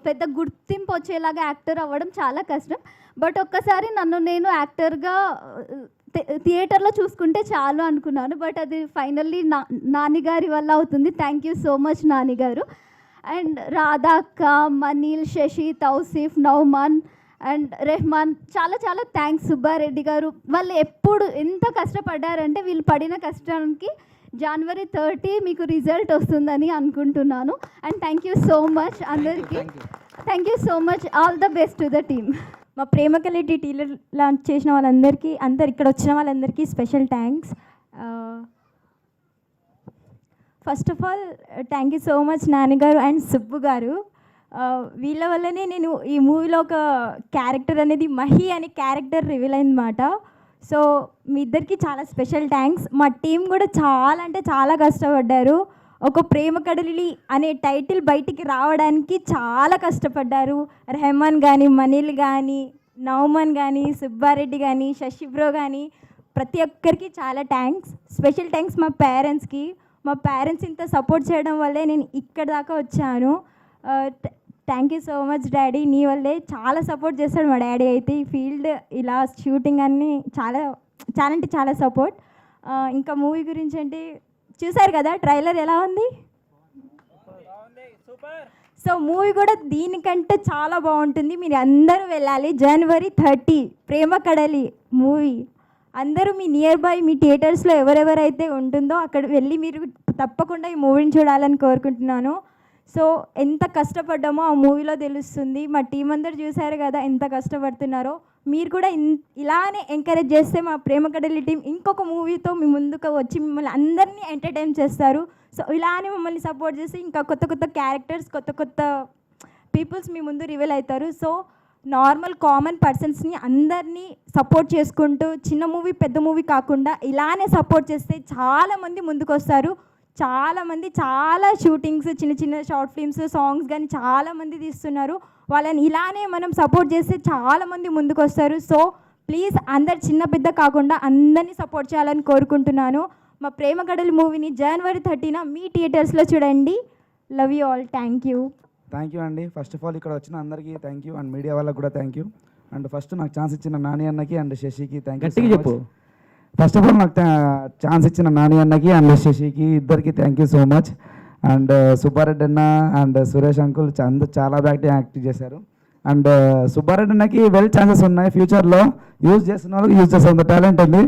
పెద్ద గుర్తింపు వచ్చేలాగా యాక్టర్ అవ్వడం చాలా కష్టం. బట్ ఒక్కసారి నన్ను నేను యాక్టర్గా థియేటర్లో చూసుకుంటే చాలు అనుకున్నాను. బట్ అది ఫైనల్లీ నాని గారి వల్ల అవుతుంది. Thank you so much Nani garu. And రాధాక్క, మనీల్, శశి, తౌసీఫ్, నౌమాన్ అండ్ రెహమాన్, చాలా చాలా థ్యాంక్స్. సుబ్బారెడ్డి గారు, వాళ్ళు ఎప్పుడు ఎంత కష్టపడ్డారంటే వీళ్ళు పడిన కష్టానికి January 30 మీకు రిజల్ట్ వస్తుందని అనుకుంటున్నాను. And thank you so much అందరికీ. Thank you so much. All the best to the team. మా ప్రేమ కళ టీలర్ లాంచ్ చేసిన వాళ్ళందరికీ, ఇక్కడ వచ్చిన వాళ్ళందరికీ special thanks. First of all thank you so much నాన్నగారు అండ్ సుబ్బు గారు. వీళ్ళ వల్లనే నేను ఈ మూవీలో ఒక క్యారెక్టర్ అనేది మహి అనే క్యారెక్టర్ రివీల్ అయిందన్నమాట. సో మీ ఇద్దరికి చాలా స్పెషల్ థ్యాంక్స్. మా టీం కూడా చాలా అంటే చాలా కష్టపడ్డారు. ఒక ప్రేమ కడలి అనే టైటిల్ బయటికి రావడానికి చాలా కష్టపడ్డారు. రెహమాన్ కానీ, మనీల్ కానీ, నౌమాన్ కానీ, సుబ్బారెడ్డి కానీ, శశి బ్రో కానీ, ప్రతి ఒక్కరికి చాలా థ్యాంక్స్. స్పెషల్ థ్యాంక్స్ మా పేరెంట్స్కి. మా పేరెంట్స్ ఇంత సపోర్ట్ చేయడం వల్లే నేను ఇక్కడ దాకా వచ్చాను. Thank you so much daddy. నీ వల్లే చాలా సపోర్ట్ చేస్తాడు మా డాడీ అయితే. ఈ ఫీల్డ్ ఇలా షూటింగ్ అన్నీ చాలా చాలా అంటే చాలా సపోర్ట్. ఇంకా మూవీ గురించి అంటే చూసారు కదా ట్రైలర్ ఎలా ఉంది. సో మూవీ కూడా దీనికంటే చాలా బాగుంటుంది. మీరు అందరూ వెళ్ళాలి. January 30 ప్రేమ కడలి మూవీ. అందరూ మీ నియర్ బై మీ థియేటర్స్లో ఎవరెవరైతే ఉంటుందో అక్కడ వెళ్ళి మీరు తప్పకుండా ఈ మూవీని చూడాలని కోరుకుంటున్నాను. సో ఎంత కష్టపడ్డామో ఆ మూవీలో తెలుస్తుంది. మా టీం అందరు చూసారు కదా ఎంత కష్టపడుతున్నారో. మీరు కూడా ఇలానే ఎంకరేజ్ చేస్తే మా ప్రేమ కడలి టీం ఇంకొక మూవీతో మీ ముందుకు వచ్చి మిమ్మల్ని అందరినీ ఎంటర్టైన్ చేస్తారు. సో ఇలానే మమ్మల్ని సపోర్ట్ చేసి ఇంకా కొత్త కొత్త క్యారెక్టర్స్, కొత్త కొత్త పీపుల్స్ మీ ముందు రివీల్ అవుతారు. సో నార్మల్ కామన్ పర్సన్స్ని అందరినీ సపోర్ట్ చేసుకుంటూ చిన్న మూవీ పెద్ద మూవీ కాకుండా ఇలానే సపోర్ట్ చేస్తే చాలామంది ముందుకు వస్తారు. చాలామంది చాలా షూటింగ్స్, చిన్న చిన్న షార్ట్ ఫిల్మ్స్, సాంగ్స్ కానీ చాలామంది తీస్తున్నారు. వాళ్ళని ఇలానే మనం సపోర్ట్ చేస్తే చాలామంది ముందుకు వస్తారు. సో ప్లీజ్ అందరు చిన్న పెద్ద కాకుండా అందరినీ సపోర్ట్ చేయాలని కోరుకుంటున్నాను. మా ప్రేమ కడలి మూవీని January 30 మీ థియేటర్స్లో చూడండి. Love you all. Thank you. Thank you అండి. ఫస్ట్ ఆఫ్ ఆల్ ఇక్కడ వచ్చిన అందరికీ థ్యాంక్ యూ. అండ్ మీడియా వాళ్ళకి కూడా థ్యాంక్ యూ. అండ్ ఫస్ట్ నాకు ఛాన్స్ ఇచ్చిన నాని అన్నకి అండ్ శశికి థ్యాంక్ యూ. చెప్పు. ఫస్ట్ ఆఫ్ ఆల్ నాకు ఛాన్స్ ఇచ్చిన నాని అన్నకి అండ్ శశికి ఇద్దరికి thank you so much. And Subba Reddy అన్న అండ్ సురేష్ అంకుల్ చాలా బాగా యాక్ట్ చేశారు. అండ్ సుబ్బారెడ్డి అన్నకి వెల్ ఛాన్సెస్ ఉన్నాయి ఫ్యూచర్లో. యూజ్ చేస్తున్న వాళ్ళకి యూజ్ చేస్తున్న టాలెంట్ ఉంది.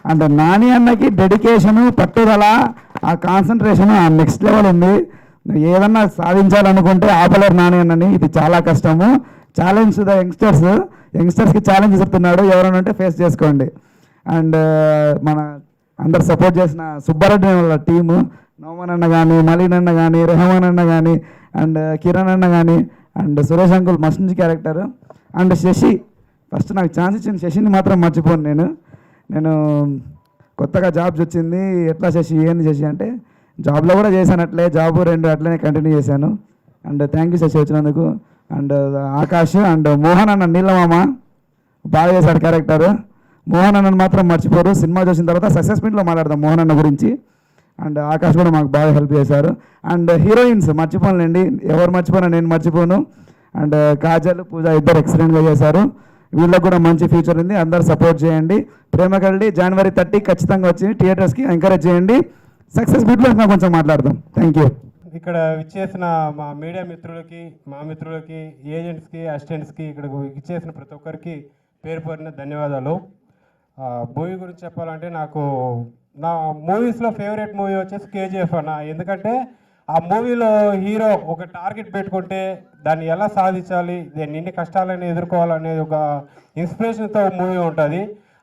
అండ్ నాని అన్నకి డెడికేషను, పట్టుదల, ఆ కాన్సన్ట్రేషన్ ఆ నెక్స్ట్ లెవెల్ ఉంది. ఏదన్నా సాధించాలనుకుంటే ఆపలేరు నాని అన్నని. ఇది చాలా కష్టము. ఛాలెంజ్ ద యంగ్స్టర్స్కి ఛాలెంజ్ చెప్తున్నాడు. ఎవరైనా ఉంటే ఫేస్ చేసుకోండి. అండ్ మన అందరు సపోర్ట్ చేసిన సుబ్బారెడ్డి వాళ్ళ టీము, నౌమన్ అన్న కానీ, మలీన్ అన్న కానీ, రెహమాన్ అన్న కానీ, అండ్ కిరణ్ అన్న కానీ, అండ్ సురేష్ అంకుల్ మస్తు క్యారెక్టర్. అండ్ శశి, ఫస్ట్ నాకు ఛాన్స్ ఇచ్చిన శశిని మాత్రం మర్చిపోను. నేను కొత్తగా జాబ్స్ వచ్చింది. ఎట్లా శశి, ఏంది శశి అంటే జాబ్లో కూడా చేశాను అట్లే, జాబ్ 2 అట్లనే కంటిన్యూ చేశాను. అండ్ థ్యాంక్ యూ శశి వచ్చినందుకు. అండ్ ఆకాష్ అండ్ మోహన్ అన్న నీలమామ బాగా చేశాడు క్యారెక్టర్. మోహన్ అన్నను మాత్రం మర్చిపోరు. సినిమా చూసిన తర్వాత సక్సెస్ మీట్లో మాట్లాడదాం మోహన్ అన్న గురించి. అండ్ ఆకాష్ కూడా మాకు బాగా హెల్ప్ చేశారు. అండ్ హీరోయిన్స్ మర్చిపోనులేండి, ఎవరు మర్చిపోయినా నేను మర్చిపోను. అండ్ కాజల్, పూజ ఇద్దరు ఎక్సలెంట్గా చేశారు. వీళ్ళకి కూడా మంచి ఫ్యూచర్ ఉంది. అందరు సపోర్ట్ చేయండి. ప్రేమ కళ్ళి January 30 ఖచ్చితంగా వచ్చి థియేటర్స్కి ఎంకరేజ్ చేయండి. సక్సెస్ మీట్లో ఇంకా కొంచెం మాట్లాడదాం. Thank you. ఇక్కడ ఇచ్చేసిన మా మీడియా మిత్రులకి, మా మిత్రులకి, ఏజెంట్స్కి, అసిస్టెంట్స్కి, ఇక్కడ ఇచ్చేసిన ప్రతి ఒక్కరికి పేరు పేరున ధన్యవాదాలు. మూవీ గురించి చెప్పాలంటే నాకు నా మూవీస్లో ఫేవరెట్ మూవీ వచ్చేసి KGF అన్న. ఎందుకంటే ఆ మూవీలో హీరో ఒక టార్గెట్ పెట్టుకుంటే దాన్ని ఎలా సాధించాలి, దాన్ని ఎన్ని కష్టాలను ఎదుర్కోవాలనేది ఒక ఇన్స్పిరేషన్తో మూవీ ఉంటుంది.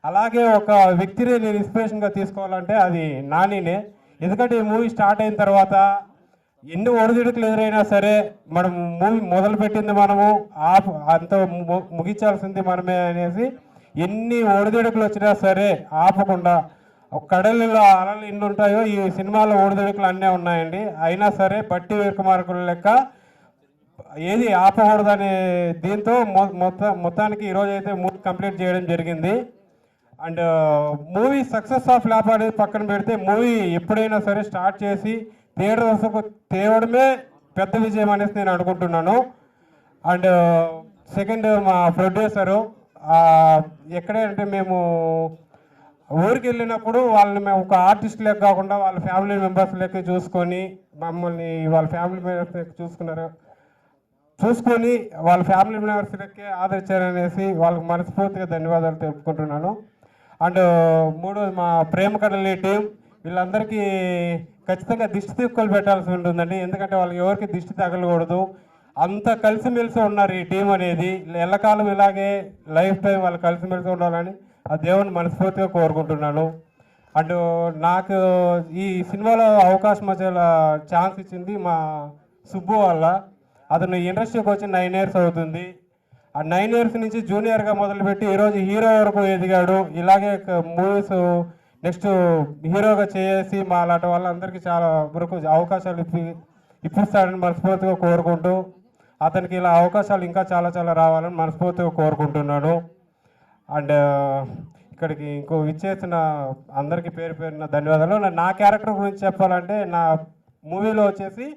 అలాగే ఒక వ్యక్తిని నేను ఇన్స్పిరేషన్గా తీసుకోవాలంటే అది నానినే. ఎందుకంటే ఈ మూవీ స్టార్ట్ అయిన తర్వాత ఎన్ని ఒడిదుడుకులు ఎదురైనా సరే మనం మూవీ మొదలుపెట్టింది మనము అంత ముగించాల్సింది మనమే అనేసి ఎన్ని ఒడిదుడుకులు వచ్చినా సరే ఆపకుండా కడలిలో అలలు ఎన్ని ఉంటాయో ఈ సినిమాలో ఒడిదుడుకులు అన్నీ ఉన్నాయండి. అయినా సరే బట్టి విక్రమార్కుల లెక్క ఏది ఆపకూడదనే దీంతో మొత్తానికి ఈరోజు అయితే మూవీ కంప్లీట్ చేయడం జరిగింది. And movie success of flop అనేది పక్కన పెడితే మూవీ ఎప్పుడైనా సరే స్టార్ట్ చేసి థియేటర్ దర్శకు తేవడమే పెద్ద విజయం అనేసి నేను అనుకుంటున్నాను. అండ్ సెకండ్ మా ప్రొడ్యూసరు ఎక్కడంటే మేము ఊరికి వెళ్ళినప్పుడు వాళ్ళని మేము ఒక ఆర్టిస్ట్ లెక్క కాకుండా వాళ్ళ ఫ్యామిలీ మెంబర్స్ లెక్క చూసుకొని మమ్మల్ని వాళ్ళ ఫ్యామిలీ మెంబర్స్ లెక్క చూసుకొని వాళ్ళ ఫ్యామిలీ మెంబర్స్ లెక్కే ఆదరించారనేసి వాళ్ళకి మనస్ఫూర్తిగా ధన్యవాదాలు తెలుపుకుంటున్నాను. అండ్ మూడోది మా ప్రేమ కడలి టీం, వీళ్ళందరికీ ఖచ్చితంగా దిష్టి తిక్కులు పెట్టాల్సి ఉంటుందండి. ఎందుకంటే వాళ్ళకి ఎవరికి దిష్టి తగలకూడదు. అంత కలిసిమెలిసి ఉన్నారు ఈ టీం అనేది. ఎల్లకాలం ఇలాగే లైఫ్ టైం వాళ్ళు కలిసిమెలిసి ఉండాలని ఆ దేవుని మనస్ఫూర్తిగా కోరుకుంటున్నాను. అండ్ నాకు ఈ సినిమాలో అవకాశం వచ్చేలా ఛాన్స్ ఇచ్చింది మా సుబ్బు వల్ల. అతను ఇండస్ట్రీకి వచ్చి 9 years అవుతుంది. ఆ 9 years నుంచి జూనియర్గా మొదలుపెట్టి ఈరోజు హీరో వరకు ఎదిగాడు. ఇలాగే మూవీస్ నెక్స్ట్ హీరోగా చేసి మా అలాంటి వాళ్ళందరికీ చాలా వరకు అవకాశాలు ఇప్పిస్తాడని మనస్ఫూర్తిగా కోరుకుంటూ అతనికి ఇలా అవకాశాలు ఇంకా చాలా చాలా రావాలని మనస్ఫూర్తిగా కోరుకుంటున్నాను. అండ్ ఇక్కడికి ఇంకో ఇచ్చేసిన అందరికీ పేరు పేరున ధన్యవాదాలు. నా క్యారెక్టర్ గురించి చెప్పాలంటే నా మూవీలో వచ్చేసి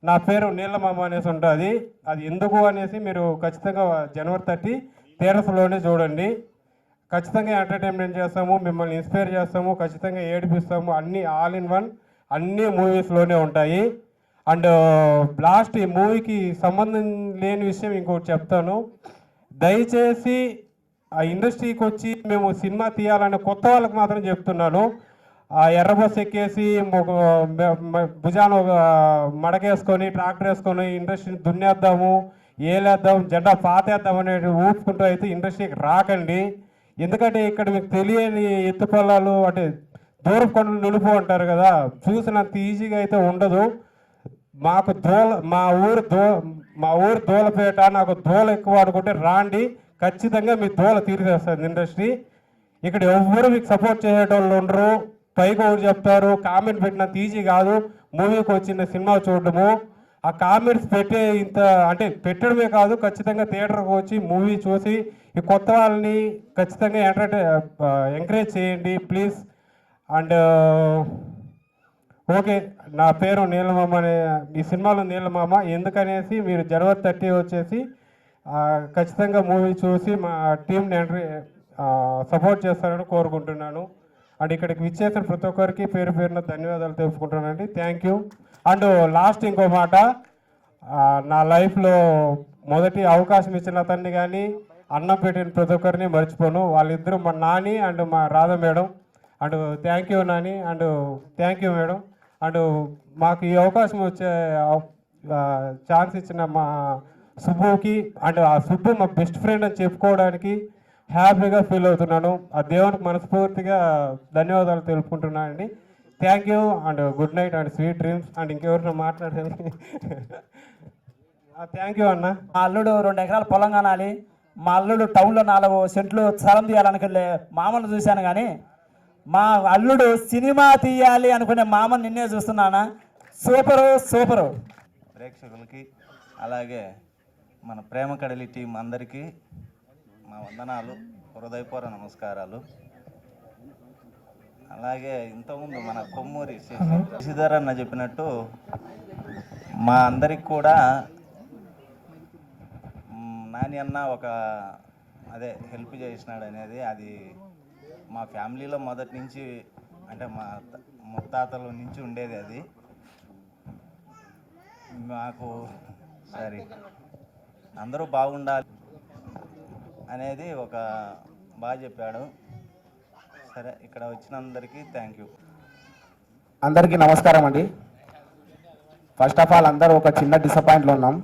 నా పేరు నీలమామ అనేసి ఉంటుంది. అది ఎందుకు అనేసి మీరు ఖచ్చితంగా January 30 థియేటర్స్లోనే చూడండి. ఖచ్చితంగా ఎంటర్టైన్మెంట్ చేస్తాము, మిమ్మల్ని ఇన్స్పైర్ చేస్తాము, ఖచ్చితంగా ఏడిపిస్తాము. అన్నీ ఆల్ ఇన్ వన్ అన్నీ మూవీస్లోనే ఉంటాయి. అండ్ లాస్ట్ ఈ మూవీకి సంబంధం లేని విషయం ఇంకోటి చెప్తాను. దయచేసి ఆ ఇండస్ట్రీకి వచ్చి మేము సినిమా తీయాలనే కొత్త వాళ్ళకి మాత్రం చెప్తున్నాను. ఆ ఎర్ర బస్ ఎక్కేసి భుజాన మడకేసుకొని ట్రాక్టర్ వేసుకొని ఇండస్ట్రీని దున్నేద్దాము, ఏలేద్దాం, జెండా పాతేద్దాం అనేది ఊపుకుంటూ అయితే ఇండస్ట్రీకి రాకండి. ఎందుకంటే ఇక్కడ మీకు తెలియని ఎత్తుపల్లాలు అంటే దూరపు కొండలు నులుపు అంటారు కదా, చూసినంత ఈజీగా అయితే ఉండదు. మాకు మా ఊరు దూలపేట, నాకు దూల ఎక్కువ అనుకుంటే రాండి, ఖచ్చితంగా మీ దూల తీర్చేస్తుంది ఇండస్ట్రీ. ఇక్కడ ఎవ్వరు మీకు సపోర్ట్ చేసేటోళ్ళు ఉండరు. పైకి ఒకటి చెప్తారు, కామెంట్ పెట్టినంత ఈజీ కాదు మూవీకి వచ్చిన సినిమా చూడడము. ఆ కామెంట్స్ అంటే పెట్టడమే కాదు, ఖచ్చితంగా థియేటర్కి వచ్చి మూవీ చూసి ఈ కొత్త వాళ్ళని ఖచ్చితంగా ఎంకరేజ్ చేయండి ప్లీజ్. అండ్ ఓకే, నా పేరు నీలమామ అనే ఈ సినిమాలో నీలమామ. ఎందుకనేసి మీరు January 30 వచ్చేసి ఖచ్చితంగా మూవీ చూసి మా టీంని సపోర్ట్ చేస్తారని కోరుకుంటున్నాను. అండ్ ఇక్కడికి విచ్చేసిన ప్రతి ఒక్కరికి పేరు పేరున ధన్యవాదాలు తెలుపుకుంటున్నానండి. Thank you. అండ్ లాస్ట్ ఇంకో మాట, నా లైఫ్లో మొదటి అవకాశం ఇచ్చిన అతన్ని కానీ అన్నం పెట్టిన ప్రతి ఒక్కరిని మర్చిపోను. వాళ్ళిద్దరూ మా నాని అండ్ మా Radha madam. And thank you Nani, and thank you madam. And మాకు ఈ అవకాశం వచ్చే ఛాన్స్ ఇచ్చిన మా సుబ్బుకి, అండ్ ఆ సుబ్బు మా బెస్ట్ ఫ్రెండ్ అని చెప్పుకోవడానికి హ్యాపీగా ఫీల్ అవుతున్నాను. ఆ దేవునికి మనస్ఫూర్తిగా ధన్యవాదాలు తెలుపుకుంటున్నానండి. Thank you and good night and sweet dreams. And ఇంకెవరితో మాట్లాడాలి. థ్యాంక్ యూ అన్న. మా అల్లుడు 2 ఎకరాల పొలం కానాలి, మా అల్లుడు టౌన్లో 4 సెంట్లు స్థలం తీయాలనుకునే మామను చూశాను. కానీ మా అల్లుడు సినిమా తీయాలి అనుకునే మామను నిన్నే చూస్తున్నానా. సూపరు. ప్రేక్షకులకి అలాగే మన ప్రేమ కడలి టీం అందరికీ మా వందనాలు, హృదయపూర్వ నమస్కారాలు. అలాగే ఇంతకుముందు మన కొమ్మూరి శశిధర్ అన్న చెప్పినట్టు మా అందరికి కూడా నాని అన్న ఒక హెల్ప్ చేసినాడు అనేది అది మా ఫ్యామిలీలో మొదటి నుంచి అంటే మా ముత్తాతల నుంచి ఉండేది. అది మాకు అందరూ బాగుండాలి అనేది ఒక బాగా చెప్పాడు. సరే, ఇక్కడ వచ్చిన అందరికీ థ్యాంక్ యూ. అందరికీ నమస్కారం అండి. ఫస్ట్ ఆఫ్ ఆల్ అందరూ ఒక చిన్న డిసప్పాయింట్లో ఉన్నాం.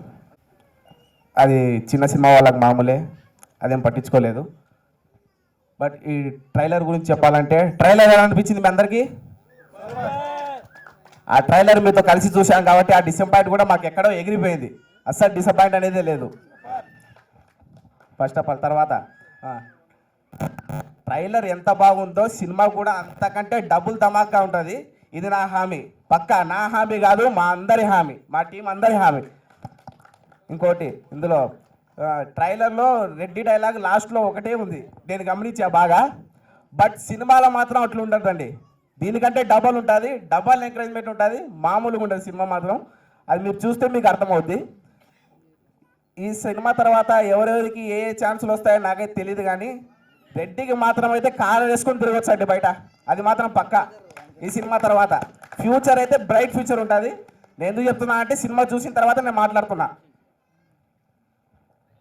అది చిన్న సినిమా వాళ్ళకి మామూలే, అదేం పట్టించుకోలేదు. బట్ ఈ ట్రైలర్ గురించి చెప్పాలంటే ట్రైలర్ ఎలా అనిపించింది మీ అందరికీ? ఆ ట్రైలర్ మీతో కలిసి చూశాం కాబట్టి ఆ డిసప్పాయింట్ కూడా మాకు ఎక్కడో ఎగిరిపోయింది. అస్సలు డిసప్పాయింట్ అనేదే లేదు ఫస్ట్ ఆఫ్ ఆల్. తర్వాత ట్రైలర్ ఎంత బాగుందో సినిమా కూడా అంతకంటే డబుల్ ధమాకా ఉంటుంది. ఇది నా హామీ, పక్కా నా హామీ కాదు, మా అందరి హామీ, మా టీం అందరి హామీ. ఇంకోటి ఇందులో ట్రైలర్లో రెడ్డి డైలాగ్ లాస్ట్లో ఒకటే ఉంది, నేను గమనించా బాగా. బట్ సినిమాలో మాత్రం అట్లా ఉండదండి, దీనికంటే డబల్ ఉంటుంది, డబల్ ఎంకరేజ్మెంట్ ఉంటుంది, మామూలుగా ఉంటుంది సినిమా మాత్రం. అది మీరు చూస్తే మీకు అర్థమవుద్ది. ఈ సినిమా తర్వాత ఎవరెవరికి ఏ ఛాన్సులు వస్తాయో నాకైతే తెలియదు, కానీ రెడ్డికి మాత్రం అయితే కారు వేసుకొని తిరగొచ్చండి బయట, అది మాత్రం పక్కా. ఈ సినిమా తర్వాత ఫ్యూచర్ అయితే బ్రైట్ ఫ్యూచర్ ఉంటుంది. నేను ఎందుకు చెప్తున్నా అంటే సినిమా చూసిన తర్వాత నేను మాట్లాడుతున్నా.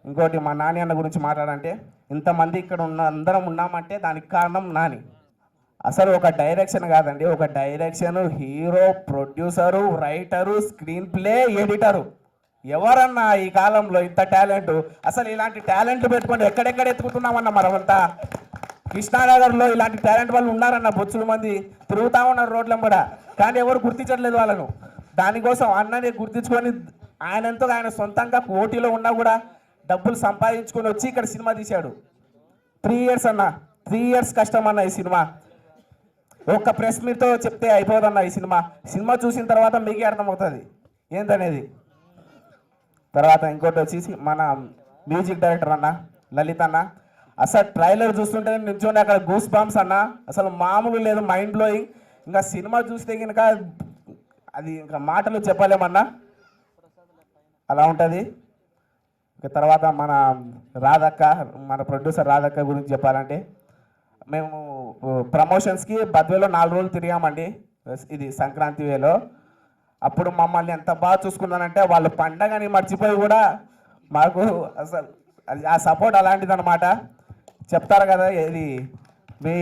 ఇంకోటి మా నాని అన్న గురించి మాట్లాడంటే, ఇంతమంది ఇక్కడ అందరం ఉన్నామంటే దానికి కారణం నాని. అసలు ఒక డైరెక్షన్ కాదండి, ఒక direction, hero, producer, writer, screen play, editor. ఎవరన్నా ఈ కాలంలో ఇంత టాలెంట్? అసలు ఇలాంటి టాలెంట్లు పెట్టుకొని ఎక్కడెక్కడ ఎత్తుకుతున్నామన్న మనమంతా. కృష్ణానగర్లో ఇలాంటి టాలెంట్ వాళ్ళు ఉన్నారన్న, బొచ్చుల మంది తిరుగుతూ ఉన్నారు రోడ్ల కూడా, కానీ ఎవరు గుర్తించట్లేదు వాళ్ళను. దానికోసం అన్నని గుర్తించుకొని ఆయనంతో ఆయన సొంతంగా పోటీలో ఉన్నా కూడా డబ్బులు సంపాదించుకొని వచ్చి ఇక్కడ సినిమా తీశాడు. 3 years అన్న, 3 years కష్టం అన్న ఈ సినిమా. ఒక్క ప్రెస్ మీట్తో చెప్తే అయిపోదన్న ఈ సినిమా. సినిమా చూసిన తర్వాత మీకే అర్థమవుతుంది ఏంటనేది. తర్వాత ఇంకోటి వచ్చేసి మన మ్యూజిక్ డైరెక్టర్ అన్న లలిత్ అన్న, అసలు ట్రైలర్ చూస్తుంటే నిల్చొని అక్కడ గూస్ బాంబ్స్ అన్న, అసలు మామూలు లేదు, మైండ్ బ్లోయింగ్. ఇంకా సినిమా చూస్తే కనుక అది ఇంకా మాటలు చెప్పలేమన్నా, అలా ఉంటుంది. తర్వాత మన రాధక్క, మన ప్రొడ్యూసర్ రాధక్క గురించి చెప్పాలంటే, మేము ప్రమోషన్స్కి బద్వేలో 4 రోజులు తిరిగామండి, ఇది సంక్రాంతి వేలో. అప్పుడు మమ్మల్ని ఎంత బాగా చూసుకున్నానంటే, వాళ్ళు పండగని మర్చిపోయి కూడా మాకు అసలు ఆ సపోర్ట్ అలాంటిదన్నమాట. చెప్తారు కదా, ఇది మీ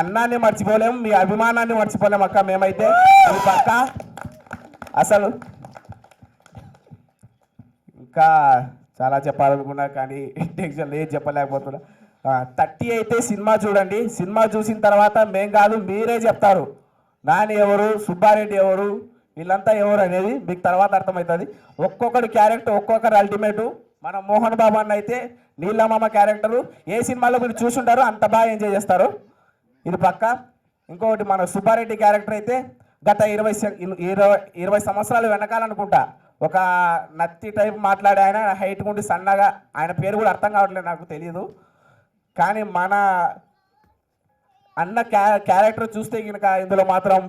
అన్నాన్ని మర్చిపోలేము, మీ అభిమానాన్ని మర్చిపోలేము అక్క మేమైతే, ఇది పక్క. అసలు ఇంకా చాలా చెప్పాలనుకున్నా కానీ టెన్షన్ ఏం చెప్పలేకపోతున్నా. 30 అయితే సినిమా చూడండి, సినిమా చూసిన తర్వాత మేం కాదు మీరే చెప్తారు నాని ఎవరు, సుబ్బారెడ్డి ఎవరు, వీళ్ళంతా ఎవరు అనేది మీకు తర్వాత అర్థమవుతుంది. ఒక్కొక్కటి క్యారెక్టర్, ఒక్కొక్కరు అల్టిమేటు. మన మోహన్ బాబు అన్న అయితే నీలమామ క్యారెక్టరు ఏ సినిమాలో మీరు చూసుంటారు, అంత బాగా ఎంజాయ్ చేస్తారు, ఇది పక్క. ఇంకొకటి మన సుబ్బారెడ్డి క్యారెక్టర్ అయితే గత 20 సంవత్సరాలు వెనకాలనుకుంటా ఒక నత్తి టైప్ మాట్లాడే ఆయన, హైట్ ఉండి సన్నగా, ఆయన పేరు కూడా అర్థం కావట్లేదు నాకు తెలియదు, కానీ మన అన్న క్యారెక్టర్ చూస్తే కనుక ఇందులో మాత్రం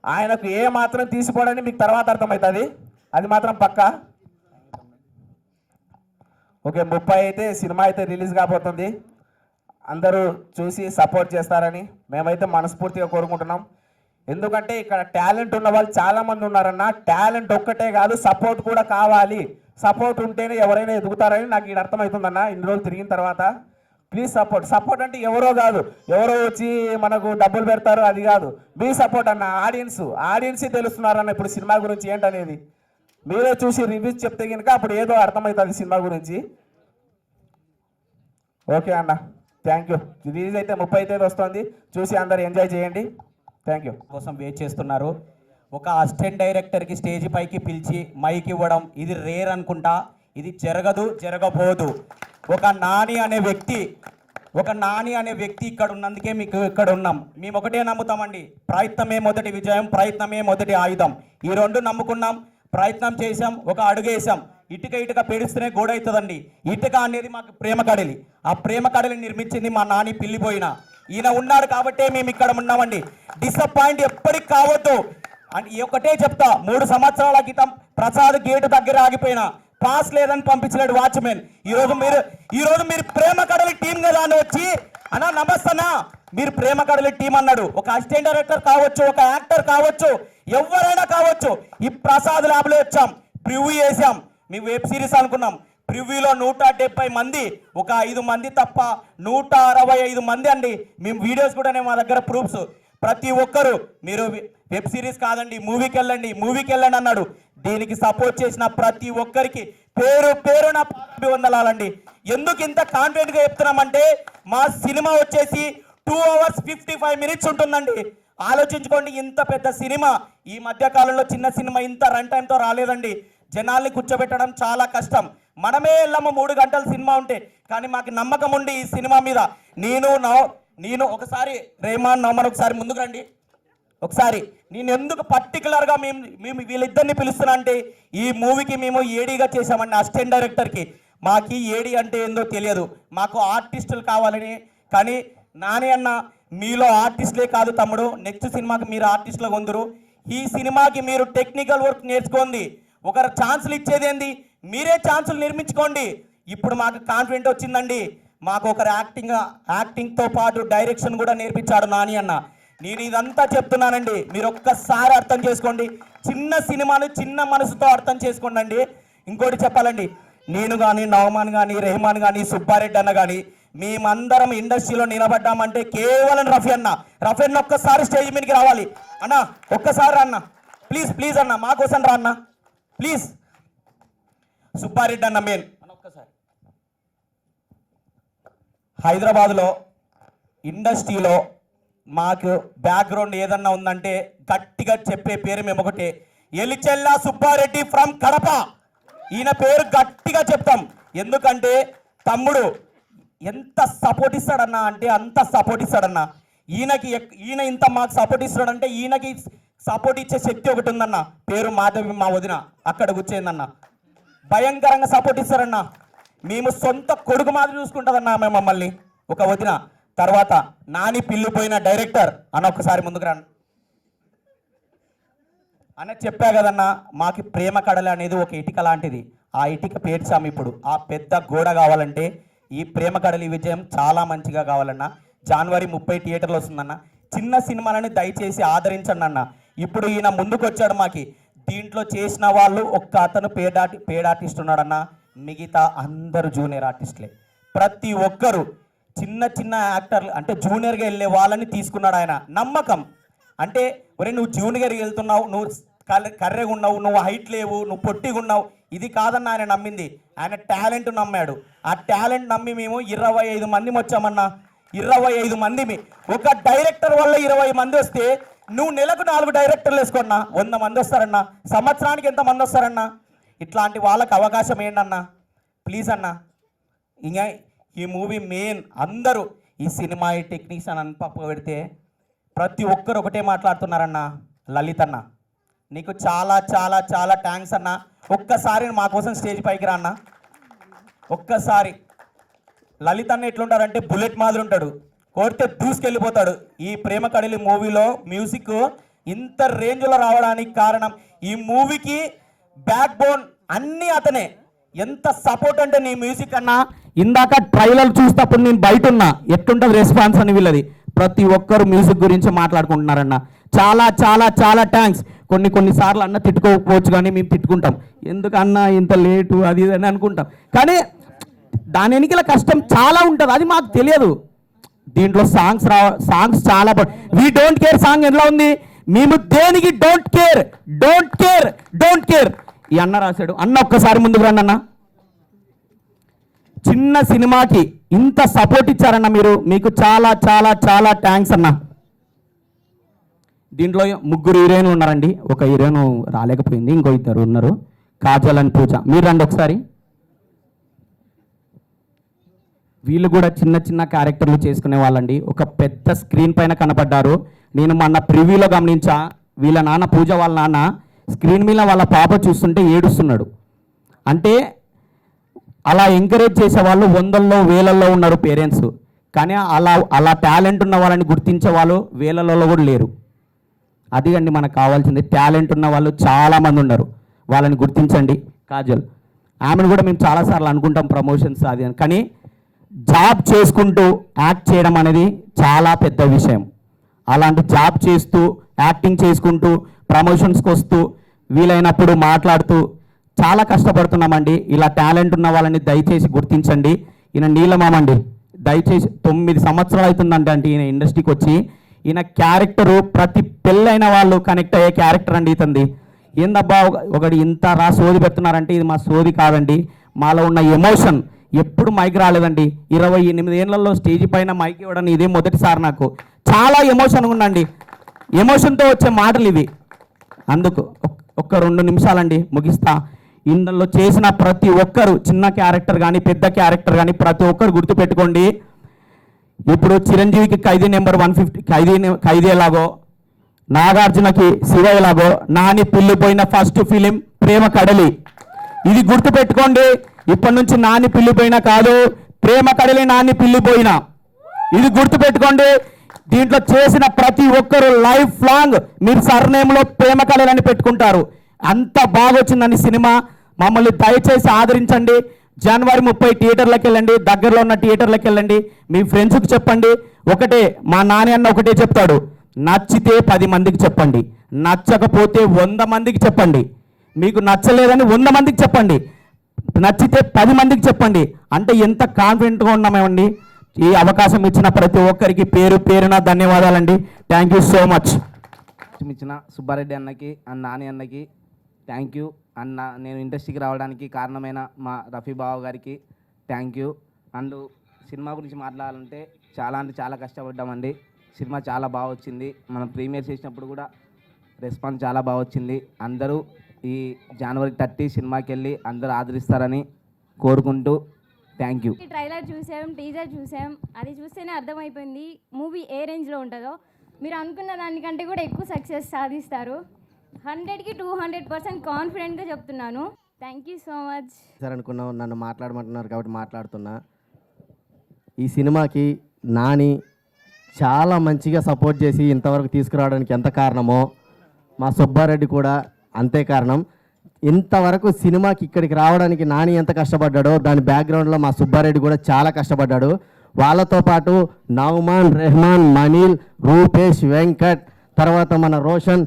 ఆయనకు ఏ మాత్రం తీసిపోవడానికి మీకు తర్వాత అర్థమవుతుంది, అది మాత్రం పక్కా. ఓకే, 30 అయితే సినిమా అయితే రిలీజ్ కాబోతుంది. అందరూ చూసి సపోర్ట్ చేస్తారని మేమైతే మనస్ఫూర్తిగా కోరుకుంటున్నాం. ఎందుకంటే ఇక్కడ టాలెంట్ ఉన్న వాళ్ళు చాలామంది ఉన్నారన్న. టాలెంట్ ఒక్కటే కాదు, సపోర్ట్ కూడా కావాలి. సపోర్ట్ ఉంటేనే ఎవరైనా ఎదుగుతారని నాకు ఇది అర్థమవుతుందన్న ఇన్ని రోజులు తిరిగిన తర్వాత. ప్లీజ్ సపోర్ట్ అంటే ఎవరో కాదు, ఎవరో వచ్చి మనకు డబ్బులు పెడతారు అది కాదు, మీ సపోర్ట్ అన్న. ఆడియన్స్ తెలుస్తున్నారన్న ఇప్పుడు సినిమా గురించి ఏంటనేది. మీరే చూసి రివ్యూస్ చెప్తే కనుక అప్పుడు ఏదో అర్థమవుతుంది సినిమా గురించి. ఓకే అన్న, థ్యాంక్ యూ. రిలీజ్ అయితే 30 తేదీ వస్తుంది, చూసి అందరు ఎంజాయ్ చేయండి. Thank you. కోసం వెయిట్ చేస్తున్నారు. ఒక అసిస్టెంట్ డైరెక్టర్కి స్టేజ్ పైకి పిలిచి మైక్ ఇవ్వడం ఇది రేర్ అనుకుంటా, ఇది జరగబోదు. ఒక నాని అనే వ్యక్తి ఇక్కడ ఉన్నందుకే మీకు ఇక్కడ ఉన్నాం. మేము ఒకటే నమ్ముతామండి, ప్రయత్నమే మొదటి విజయం, ప్రయత్నమే మొదటి ఆయుధం. ఈ 2 నమ్ముకున్నాం, ప్రయత్నం చేసాం, ఒక అడుగేసాం. ఇటుక పేడిస్తేనే గోడ అవుతుందండి. ఇటుక అనేది మాకు ప్రేమ కడలి, ఆ ప్రేమ కడలిని నిర్మించింది మా నాని పిల్లిపోయిన. ఈయన ఉన్నాడు కాబట్టే మేము ఇక్కడ ఉన్నామండి. డిసప్పాయింట్ ఎప్పటికి కావద్దు అని ఒకటే చెప్తా. 3 సంవత్సరాల క్రితం ప్రసాద్ గేటు దగ్గర ఆగిపోయినా పాస్ లేదని పంపించలేడు వాచ్మెన్. ఈరోజు మీరు ప్రేమ కడలి టీం కదా అని వచ్చి అన్నా నమస్తన్నా మీరు ప్రేమ కడలి టీం అన్నాడు. ఒక అసిస్టెంట్ డైరెక్టర్ కావచ్చు, ఒక యాక్టర్ కావచ్చు, ఎవరైనా కావచ్చు. ఈ ప్రసాద్ ల్యాబ్లో వచ్చాం, ప్రివ్యూ చేసాం, మీ వెబ్ సిరీస్ అనుకున్నాం. ప్రివ్యూలో 170 మంది, ఒక 5 మంది తప్ప 165 మంది అండి. మేము వీడియోస్ కూడా మా దగ్గర ప్రూఫ్స్. ప్రతి ఒక్కరు మీరు వెబ్ సిరీస్ కాదండి మూవీకి వెళ్ళండి అన్నాడు. దీనికి సపోర్ట్ చేసిన ప్రతి ఒక్కరికి పేరు పేరున వందలాలండి. ఎందుకు ఇంత కాన్ఫిడెంట్గా చెప్తున్నామంటే మా సినిమా వచ్చేసి 2 hours 55 minutes ఉంటుందండి. ఆలోచించుకోండి, ఇంత పెద్ద సినిమా ఈ మధ్య కాలంలో చిన్న సినిమా ఇంత రన్ టైంతో రాలేదండి. జనాల్ని కూర్చోబెట్టడం చాలా కష్టం. మనమే వెళ్ళాము 3 గంటల సినిమా ఉంటే, కానీ మాకు నమ్మకం ఉండి ఈ సినిమా మీద నేను ఒకసారి రెహమాన్ నౌమన్ ఒకసారి ముందుకు రండి. ఒకసారి నేను ఎందుకు పర్టికులర్గా మేము వీళ్ళిద్దరిని పిలుస్తున్నా అంటే ఈ మూవీకి మేము ఏడీగా చేసామండి, అసిస్టెంట్ డైరెక్టర్కి. మాకు ఏడీ అంటే ఏందో తెలియదు, మాకు ఆర్టిస్టులు కావాలని. కానీ నాని అన్న మీలో ఆర్టిస్టులే కాదు తమ్ముడు, నెక్స్ట్ సినిమాకి మీరు ఆర్టిస్టులు కొందరు. ఈ సినిమాకి మీరు టెక్నికల్ వర్క్ నేర్చుకోండి. ఒకరు ఛాన్సులు ఇచ్చేది ఏంది, మీరే ఛాన్సులు నిర్మించుకోండి. ఇప్పుడు మాకు కాన్ఫిడెంట్ వచ్చిందండి. మాకు ఒకరు యాక్టింగ్తో పాటు డైరెక్షన్ కూడా నేర్పించాడు నాని అన్న. నేను ఇదంతా చెప్తున్నానండి, మీరు ఒక్కసారి అర్థం చేసుకోండి. చిన్న సినిమాను చిన్న మనసుతో అర్థం చేసుకోండి అండి. ఇంకోటి చెప్పాలండి, నేను కానీ నవమాన్ కానీ రెహమాన్ కానీ సుబ్బారెడ్డి అన్న కానీ మేమందరం ఇండస్ట్రీలో నిలబడ్డామంటే కేవలం రఫీ అన్న ఒక్కసారి స్టేజ్ మీదకి రావాలి అన్న. ఒక్కసారి అన్న, ప్లీజ్ అన్న, మా కోసం రా అన్న ప్లీజ్. సుబ్బారెడ్డి అన్న మెయిన్ అన్న ఒక్కసారి. హైదరాబాద్లో ఇండస్ట్రీలో మాకు బ్యాక్గ్రౌండ్ ఏదన్నా ఉందంటే గట్టిగా చెప్పే పేరు మేము ఒకటే, ఎలిచెల్లా సుబ్బారెడ్డి ఫ్రమ్ కడప. ఈయన పేరు గట్టిగా చెప్తాం. ఎందుకంటే తమ్ముడు ఎంత సపోర్ట్ ఇస్తాడన్నా అంటే అంత సపోర్ట్ ఇస్తాడన్నా. ఈయన ఇంత మాకు సపోర్ట్ ఇస్తాడంటే ఈయనకి సపోర్ట్ ఇచ్చే శక్తి ఒకటి ఉందన్న, పేరు మాధవి, మా వదిన అక్కడ కూర్చేందన్న. భయంకరంగా సపోర్ట్ ఇస్తారన్నా. మేము సొంత కొడుకు మాదిరి చూసుకుంటుందన్నా మేము మమ్మల్ని ఒక వదిన. తర్వాత నాని పిల్లిపోయిన డైరెక్టర్ అన్న ఒక్కసారి ముందుకు రా అన్న. చెప్పా కదన్నా, మాకు ప్రేమ కడలి అనేది ఒక ఇటుక లాంటిది. ఆ ఇటుక పేర్చాము. ఇప్పుడు ఆ పెద్ద గోడ కావాలంటే ఈ ప్రేమ కడలి విజయం చాలా మంచిగా కావాలన్నా. January 30 థియేటర్లో వస్తుందన్న. చిన్న సినిమాలని దయచేసి ఆదరించండి అన్న. ఇప్పుడు ఈయన ముందుకు వచ్చాడు మాకి. దీంట్లో చేసిన వాళ్ళు ఒక్క అతను పేడ్ ఆర్టిస్ట్ ఉన్నాడన్న, మిగతా అందరూ జూనియర్ ఆర్టిస్టులే. ప్రతి ఒక్కరు చిన్న యాక్టర్లు అంటే జూనియర్గా వెళ్ళే వాళ్ళని తీసుకున్నాడు ఆయన. నమ్మకం అంటే ఒరే నువ్వు జూనియర్గా వెళ్తున్నావు, నువ్వు కర్రెగా ఉన్నావు, నువ్వు హైట్ లేవు, నువ్వు పొట్టిగా ఉన్నావు, ఇది కాదన్న ఆయన నమ్మింది. ఆయన టాలెంట్ నమ్మాడు. ఆ టాలెంట్ నమ్మి మేము 25 మంది వచ్చామన్నా. 25 మంది. ఒక డైరెక్టర్ వల్ల 20 మంది వస్తే నువ్వు నెలకు 4 డైరెక్టర్లు వేసుకున్నా 100 మంది వస్తారన్నా. సంవత్సరానికి ఎంత మంది వస్తారన్నా? ఇట్లాంటి వాళ్ళకి అవకాశం ఏంటన్నా ప్లీజ్ అన్నా. ఇంకా ఈ మూవీ మెయిన్ అందరూ ఈ సినిమా ఈ టెక్నీషియన్ అని పక్క పెడితే ప్రతి ఒక్కరు ఒకటే మాట్లాడుతున్నారన్న. లలిత్ అన్న నీకు చాలా చాలా చాలా థ్యాంక్స్ అన్న. ఒక్కసారి మా కోసం స్టేజ్ పైకి రా అన్న. ఒక్కసారి లలిత్ అన్న ఎట్లుంటారంటే బుల్లెట్ మాదిరి ఉంటాడు, కోరితే దూసుకెళ్ళిపోతాడు. ఈ ప్రేమ కడలి మూవీలో మ్యూజిక్ ఇంత రేంజ్లో రావడానికి కారణం ఈ మూవీకి బ్యాక్ బోన్ అన్నీ అతనే. ఎంత సపోర్ట్ అంటే నీ మ్యూజిక్ అన్నా. ఇందాక ట్రైలర్ చూసేటప్పుడు నేను బయట ఉన్నా, ఎట్లుంటుంది రెస్పాన్స్ అని వీళ్ళది. ప్రతి ఒక్కరు మ్యూజిక్ గురించి మాట్లాడుకుంటున్నారన్న. చాలా చాలా చాలా థ్యాంక్స్. కొన్నిసార్లు అన్న తిట్టుకోకపోవచ్చు, కానీ మేము తిట్టుకుంటాం, ఎందుకన్నా ఇంత లేటు అది ఇది అని అనుకుంటాం. కానీ దాని వెనుకల కష్టం చాలా ఉంటుంది, అది మాకు తెలియదు. దీంట్లో సాంగ్స్ చాలా వీ డోంట్ కేర్ సాంగ్ ఎలా ఉంది, మేము దేనికి డోంట్ కేర్ ఈ అన్న రాశాడు. అన్న ఒక్కసారి ముందుకు రండి అన్న. చిన్న సినిమాకి ఇంత సపోర్ట్ ఇచ్చారన్న మీరు, మీకు చాలా చాలా చాలా థ్యాంక్స్ అన్న. దీంట్లో 3 హీరోయిన్లు ఉన్నారండి. ఒక హీరోయిన్ రాలేకపోయింది, ఇంకో 2 ఉన్నారు, కాజల్ అండ్ పూజ. మీరు రండి ఒకసారి. వీళ్ళు కూడా చిన్న క్యారెక్టర్లు చేసుకునే వాళ్ళండి. ఒక పెద్ద స్క్రీన్ పైన కనపడ్డారు. నేను మొన్న ప్రివ్యూలో గమనించా, వీళ్ళ నాన్న పూజ వాళ్ళ నాన్న స్క్రీన్ మీద వాళ్ళ పాప చూస్తుంటే ఏడుస్తున్నాడు. అంటే అలా ఎంకరేజ్ చేసే వాళ్ళు 100ల్లో 1000ల్లో ఉన్నారు పేరెంట్స్. కానీ అలా టాలెంట్ ఉన్న వాళ్ళని గుర్తించే వాళ్ళు 1000లలో కూడా లేరు. అది అండి మనకు కావాల్సింది. టాలెంట్ ఉన్న వాళ్ళు చాలామంది ఉన్నారు, వాళ్ళని గుర్తించండి. కాజల్ ఆమెను కూడా మేము చాలాసార్లు అనుకుంటాం ప్రమోషన్స్ అది అని, కానీ జాబ్ చేసుకుంటూ యాక్ట్ చేయడం అనేది చాలా పెద్ద విషయం. అలాంటి జాబ్ చేస్తూ యాక్టింగ్ చేసుకుంటూ ప్రమోషన్స్కి వస్తూ వీలైనప్పుడు మాట్లాడుతూ చాలా కష్టపడుతున్నామండి. ఇలా టాలెంట్ ఉన్న వాళ్ళని దయచేసి గుర్తించండి. ఈయన నీలమామండి, దయచేసి 9 సంవత్సరాలు అవుతుందంటే ఈయన ఇండస్ట్రీకి వచ్చి ఈయన క్యారెక్టరు ప్రతి పెళ్ళైన వాళ్ళు కనెక్ట్ అయ్యే క్యారెక్టర్ అండి ఇతంది. ఏందబ్బా ఒకటి ఇంత సోది పెడుతున్నారంటే ఇది మా సోది కాదండి, మాలో ఉన్న ఎమోషన్. ఎప్పుడు మైక్ రాలేదండి, 28 ఏళ్లలో స్టేజ్ పైన మైక్ ఇవ్వడం ఇదే మొదటిసారి. నాకు చాలా ఎమోషన్ ఉందండి, ఎమోషన్తో వచ్చే మాటలు ఇవి. అందుకు ఒక్క 2 నిమిషాలండి ముగిస్తా. ఇందులో చేసిన ప్రతి ఒక్కరు, చిన్న క్యారెక్టర్ కానీ పెద్ద క్యారెక్టర్ కానీ, ప్రతి ఒక్కరు గుర్తుపెట్టుకోండి. ఇప్పుడు చిరంజీవికి ఖైదీ నెంబర్ 150 ఖైదీ ఎలాగో, నాగార్జునకి శివ ఎలాగో, నాని పిల్లిపోయిన ఫస్ట్ ఫిలిం ప్రేమ కడలి. ఇది గుర్తుపెట్టుకోండి. ఇప్పటి నుంచి నాని పిల్లిపోయినా కాదు, ప్రేమ కడలి నాని పిల్లిపోయినా. ఇది గుర్తుపెట్టుకోండి. దీంట్లో చేసిన ప్రతి ఒక్కరు లైఫ్ లాంగ్ మీరు సర్నేమ్లో ప్రేమ కడలని పెట్టుకుంటారు. అంత బాగా వచ్చిందండి సినిమా. మమ్మల్ని దయచేసి ఆదరించండి. జనవరి 30 థియేటర్లకు వెళ్ళండి, దగ్గరలో ఉన్న థియేటర్లకు వెళ్ళండి, మీ ఫ్రెండ్స్కి చెప్పండి. ఒకటే మా నాని అన్న ఒకటే చెప్తాడు, నచ్చితే 10 మందికి చెప్పండి, నచ్చకపోతే 100 మందికి చెప్పండి. మీకు నచ్చలేదని 100 మందికి చెప్పండి, నచ్చితే 10 మందికి చెప్పండి. అంటే ఎంత కాన్ఫిడెంట్గా ఉన్నామేమండి. ఈ అవకాశం ఇచ్చిన ప్రతి ఒక్కరికి పేరు పేరున ధన్యవాదాలండి. Thank you so much. ఇచ్చిన సుబ్బారెడ్డి అన్నకి అండ్ నాని అన్నకి థ్యాంక్ యూ. అన్న నేను ఇండస్ట్రీకి రావడానికి కారణమైన మా రఫీ బావ గారికి థ్యాంక్ యూ. అండ్ సినిమా గురించి మాట్లాడాలంటే చాలా అంటే చాలా కష్టపడ్డామండి. సినిమా చాలా బాగా వచ్చింది. మనం ప్రీమియర్ చేసినప్పుడు కూడా రెస్పాన్స్ చాలా బాగా వచ్చింది. అందరూ ఈ జనవరి 30 సినిమాకి వెళ్ళి అందరూ ఆదరిస్తారని కోరుకుంటూ థ్యాంక్ యూ. ట్రైలర్ చూసాం, టీజర్ చూసాం, అది చూస్తేనే అర్థమైపోయింది మూవీ ఏ రేంజ్లో ఉంటుందో. మీరు అనుకున్న దానికంటే కూడా ఎక్కువ సక్సెస్ సాధిస్తారు. 100కి 200% కాన్ఫిడెంట్గా చెప్తున్నాను. Thank you so much. Sir అనుకున్నాం, నన్ను మాట్లాడమంటున్నారు కాబట్టి మాట్లాడుతున్నా. ఈ సినిమాకి నాని చాలా మంచిగా సపోర్ట్ చేసి ఇంతవరకు తీసుకురావడానికి ఎంత కారణమో, మా సుబ్బారెడ్డి కూడా అంతే కారణం. ఇంతవరకు సినిమాకి ఇక్కడికి రావడానికి నాని ఎంత కష్టపడ్డాడో దాని బ్యాక్గ్రౌండ్లో మా సుబ్బారెడ్డి కూడా చాలా కష్టపడ్డాడు. వాళ్ళతో పాటు నౌమాన్, రెహమాన్, మనీల్, రూపేష్, వెంకట్, తర్వాత మన రోషన్,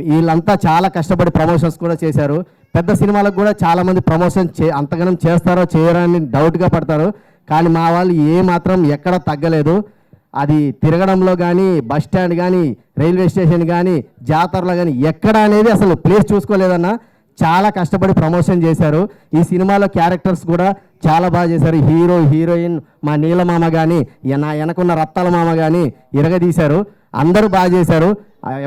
వీళ్ళంతా చాలా కష్టపడి ప్రమోషన్స్ కూడా చేశారు. పెద్ద సినిమాలకు కూడా చాలామంది ప్రమోషన్ అంతగానం చేస్తారో చేయరని డౌట్గా పడతారు. కానీ మా వాళ్ళు మాత్రం ఎక్కడ తగ్గలేదు. అది తిరగడంలో కానీ, బస్ స్టాండ్ కానీ, రైల్వే స్టేషన్ కానీ, జాతరలో కానీ ఎక్కడ అనేది అసలు ప్లేస్ చూసుకోలేదన్న. చాలా కష్టపడి ప్రమోషన్ చేశారు. ఈ సినిమాలో క్యారెక్టర్స్ కూడా చాలా బాగా చేశారు. హీరో, హీరోయిన్, మా నీలమామ కానీ, నా వెనకున్న రత్తాల మామ కానీ ఇరగదీశారు. అందరూ బాగా చేశారు.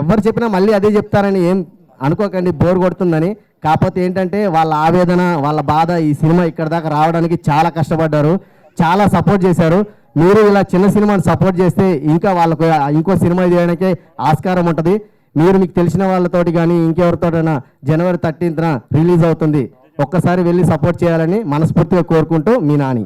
ఎవరు చెప్పినా మళ్ళీ అదే చెప్తారని ఏం అనుకోకండి, బోర్ కొడుతుందని. కాకపోతే ఏంటంటే వాళ్ళ ఆవేదన, వాళ్ళ బాధ, ఈ సినిమా ఇక్కడ దాకా రావడానికి చాలా కష్టపడ్డారు, చాలా సపోర్ట్ చేశారు. మీరు ఇలా చిన్న సినిమాని సపోర్ట్ చేస్తే ఇంకా వాళ్ళకు ఇంకో సినిమా తీయడానికే ఆస్కారం ఉంటుంది. మీరు మీకు తెలిసిన వాళ్ళతోటి కానీ ఇంకెవరితోటైనా జనవరి 13న రిలీజ్ అవుతుంది. ఒక్కసారి వెళ్ళి సపోర్ట్ చేయాలని మనస్ఫూర్తిగా కోరుకుంటూ మీ నాని.